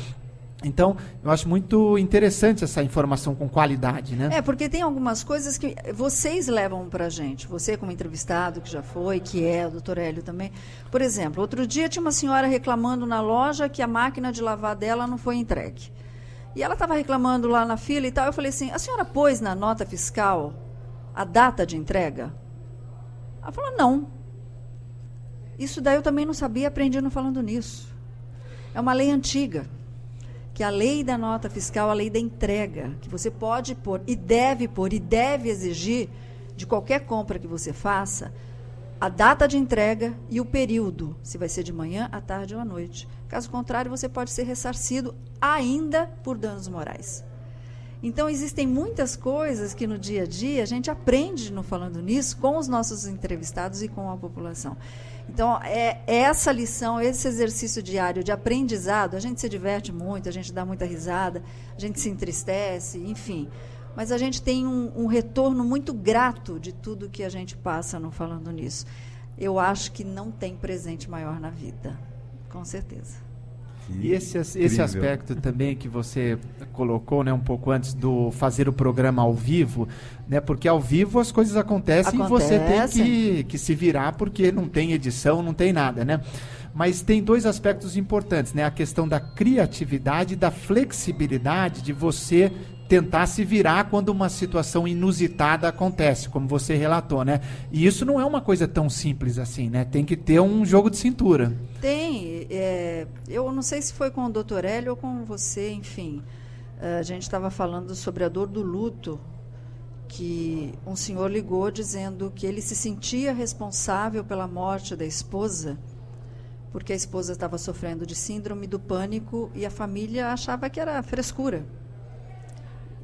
Então, eu acho muito interessante essa informação com qualidade, né? Porque tem algumas coisas que vocês levam pra gente. Você como entrevistado, que já foi, que é, o doutor Hélio também. Por exemplo, outro dia tinha uma senhora reclamando na loja que a máquina de lavar dela não foi entregue. E ela estava reclamando lá na fila e tal. Eu falei assim, a senhora pôs na nota fiscal a data de entrega? Ela falou, não. Isso daí eu também não sabia, aprendi não falando nisso. É uma lei antiga. Que a lei da nota fiscal, a lei da entrega, que você pode pôr e deve exigir de qualquer compra que você faça, a data de entrega e o período, se vai ser de manhã, à tarde ou à noite. Caso contrário, você pode ser ressarcido ainda por danos morais. Então, existem muitas coisas que no dia a dia a gente aprende no Falando Nisso com os nossos entrevistados e com a população. Então, essa lição, esse exercício diário de aprendizado, a gente se diverte muito, a gente dá muita risada, a gente se entristece, enfim. Mas a gente tem um retorno muito grato de tudo que a gente passa no Falando Nisso. Eu acho que não tem presente maior na vida, com certeza. E esse aspecto também que você colocou, né, um pouco antes do fazer o programa ao vivo, né, porque ao vivo as coisas acontecem. E você tem que se virar, porque não tem edição, não tem nada, né? Mas tem dois aspectos importantes, né? A questão da criatividade e da flexibilidade de você tentar se virar quando uma situação inusitada acontece, como você relatou, né? E isso não é uma coisa tão simples assim, né? Tem que ter um jogo de cintura. Tem. Eu não sei se foi com o doutor Hélio ou com você, enfim. A gente estava falando sobre a dor do luto, que um senhor ligou dizendo que ele se sentia responsável pela morte da esposa, porque a esposa estava sofrendo de síndrome do pânico e a família achava que era frescura.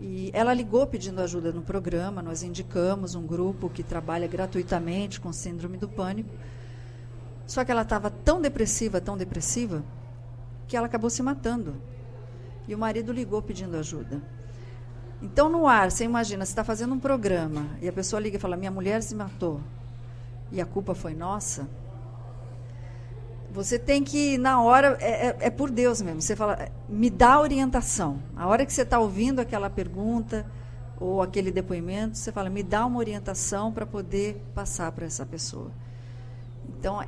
E ela ligou pedindo ajuda no programa, nós indicamos um grupo que trabalha gratuitamente com síndrome do pânico. Só que ela estava tão depressiva, que ela acabou se matando. E o marido ligou pedindo ajuda. Então, no ar, você imagina, você está fazendo um programa e a pessoa liga e fala, minha mulher se matou e a culpa foi nossa. Você tem que, na hora, é por Deus mesmo, você fala, me dá orientação. A hora que você está ouvindo aquela pergunta ou aquele depoimento, você fala, me dá uma orientação para poder passar para essa pessoa. Então,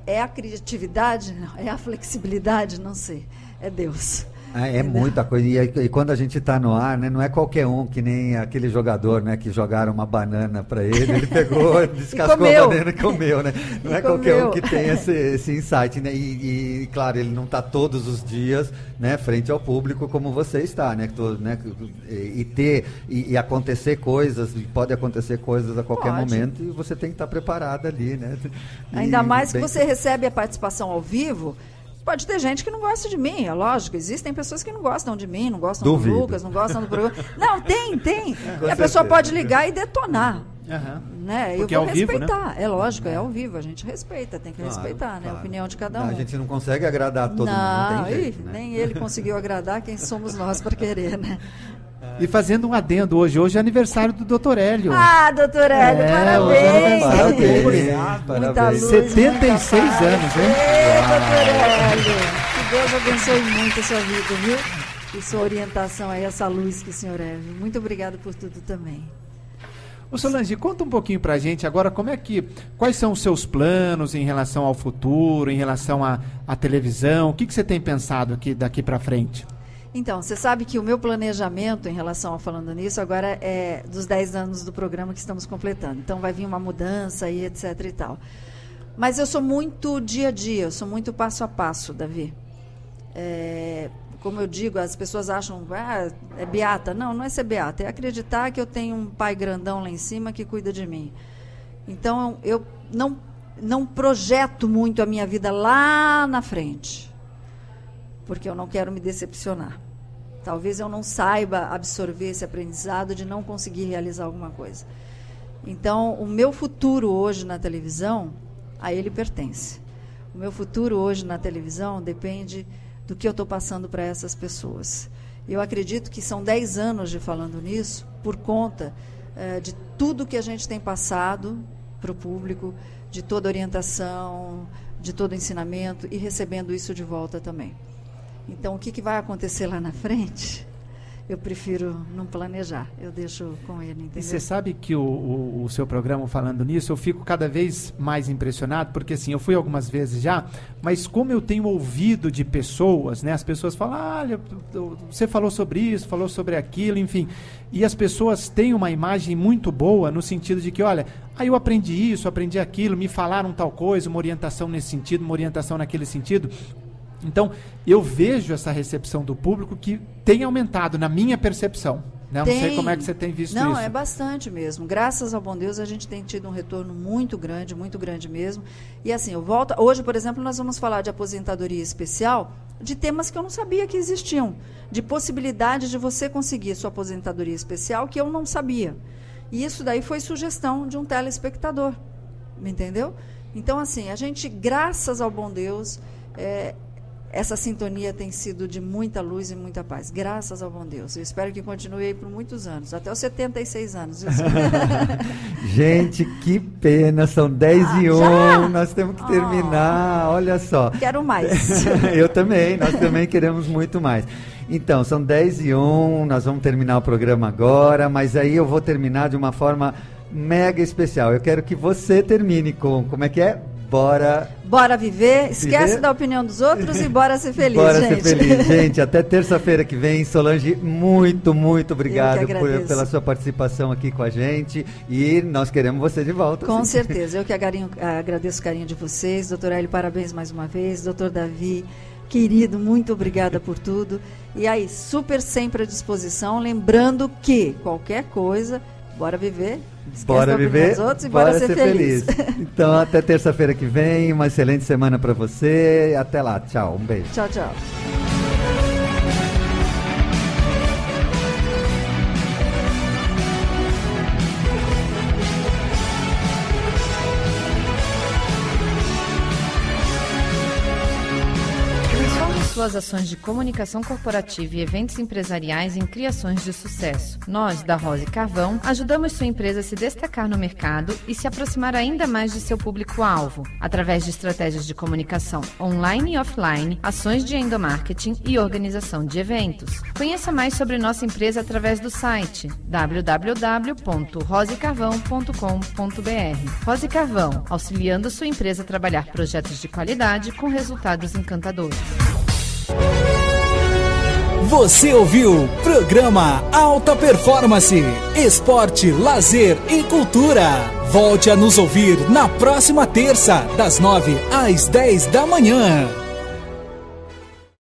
é a criatividade, não, é a flexibilidade, não sei, é Deus. É muita coisa. E quando a gente está no ar, né, não é qualquer um, que nem aquele jogador, né, que jogaram uma banana para ele pegou, descascou a banana e comeu, né? Não é qualquer um que tem esse insight, né? E claro, ele não está todos os dias, né, frente ao público como você está, né? E acontecer coisas, pode acontecer coisas a qualquer momento, e você tem que estar preparado ali, né? Ainda mais que você recebe a participação ao vivo. Pode ter gente que não gosta de mim, é lógico. Existem pessoas que não gostam de mim, não gostam do Lucas, não gostam do programa. Não, tem. E a pessoa pode ligar e detonar. Né? Porque eu vou respeitar, vivo, né? É lógico, é É. ao vivo. A gente respeita, tem que respeitar, né? A opinião de cada um. A gente não consegue agradar todo mundo, não tem jeito, né? Nem ele conseguiu agradar, quem somos nós para querer, né? E fazendo um adendo hoje é aniversário do Dr. Hélio. Ah, Dr. Hélio, parabéns. Parabéns. 76 anos, hein? Dr. Hélio. Que Deus abençoe muito a sua vida, viu? E sua orientação aí, essa luz que o senhor é. Muito obrigado por tudo também. Ô Solange, conta um pouquinho pra gente agora quais são os seus planos em relação ao futuro, em relação à televisão, o que você tem pensado daqui pra frente? Então, você sabe que o meu planejamento em relação a Falando Nisso agora é dos 10 anos do programa que estamos completando. Então vai vir uma mudança e etc e tal. Mas eu sou muito dia a dia, eu sou muito passo a passo, Davi. Como eu digo, as pessoas acham, é beata. Não é ser beata, é acreditar que eu tenho um pai grandão lá em cima que cuida de mim. Então, eu não projeto muito a minha vida lá na frente, porque eu não quero me decepcionar. Talvez eu não saiba absorver esse aprendizado de não conseguir realizar alguma coisa. Então, o meu futuro hoje na televisão, a ele pertence. O meu futuro hoje na televisão depende do que eu estou passando para essas pessoas. Eu acredito que são 10 anos de Falando Nisso por conta de tudo que a gente tem passado para o público, de toda orientação, de todo ensinamento e recebendo isso de volta também. Então, o que vai acontecer lá na frente, eu prefiro não planejar. Eu deixo com ele, entendeu? E você sabe que o seu programa Falando Nisso, eu fico cada vez mais impressionado, porque assim, eu fui algumas vezes já, mas como eu tenho ouvido de pessoas, né? As pessoas falam, você falou sobre isso, falou sobre aquilo, enfim. E as pessoas têm uma imagem muito boa no sentido de que, olha, eu aprendi isso, aprendi aquilo, me falaram tal coisa, uma orientação nesse sentido, uma orientação naquele sentido. Então, eu vejo essa recepção do público que tem aumentado, na minha percepção. Né? Não sei como é que você tem visto isso. Não, é bastante mesmo. Graças ao bom Deus, a gente tem tido um retorno muito grande mesmo. E assim, hoje, por exemplo, nós vamos falar de aposentadoria especial, de temas que eu não sabia que existiam, de possibilidades de você conseguir sua aposentadoria especial que eu não sabia. E isso daí foi sugestão de um telespectador, me entendeu? Então, assim, a gente, graças ao bom Deus, essa sintonia tem sido de muita luz e muita paz, graças ao bom Deus. Eu espero que continue aí por muitos anos, até os 76 anos. Gente, que pena, são 10h01, nós temos que terminar, olha só. Quero mais. Eu também, nós também queremos muito mais. Então, são 10h01, nós vamos terminar o programa agora, mas aí eu vou terminar de uma forma mega especial. Eu quero que você termine com, como é que é? Bora viver, esquece da opinião dos outros e bora ser feliz, bora gente. Ser feliz, gente. Até terça-feira que vem. Solange, muito obrigado pela sua participação aqui com a gente e nós queremos você de volta. Com certeza, eu que agradeço o carinho de vocês. Doutor Hélio, parabéns mais uma vez. Doutor Davi, querido, muito obrigada por tudo. E aí, super sempre à disposição, lembrando que qualquer coisa, bora viver. Bora viver, dos outros e bora ser feliz. Então, até terça-feira que vem, uma excelente semana para você. Até lá, tchau, um beijo. Tchau, tchau. Suas ações de comunicação corporativa e eventos empresariais em criações de sucesso. Nós, da Rose Carvão, ajudamos sua empresa a se destacar no mercado e se aproximar ainda mais de seu público-alvo, através de estratégias de comunicação online e offline, ações de endomarketing e organização de eventos. Conheça mais sobre nossa empresa através do site www.rosecarvão.com.br. Rose Carvão, auxiliando sua empresa a trabalhar projetos de qualidade com resultados encantadores. Você ouviu Programa Alta Performance, Esporte, Lazer e Cultura. Volte a nos ouvir na próxima terça, das 9 às 10 da manhã.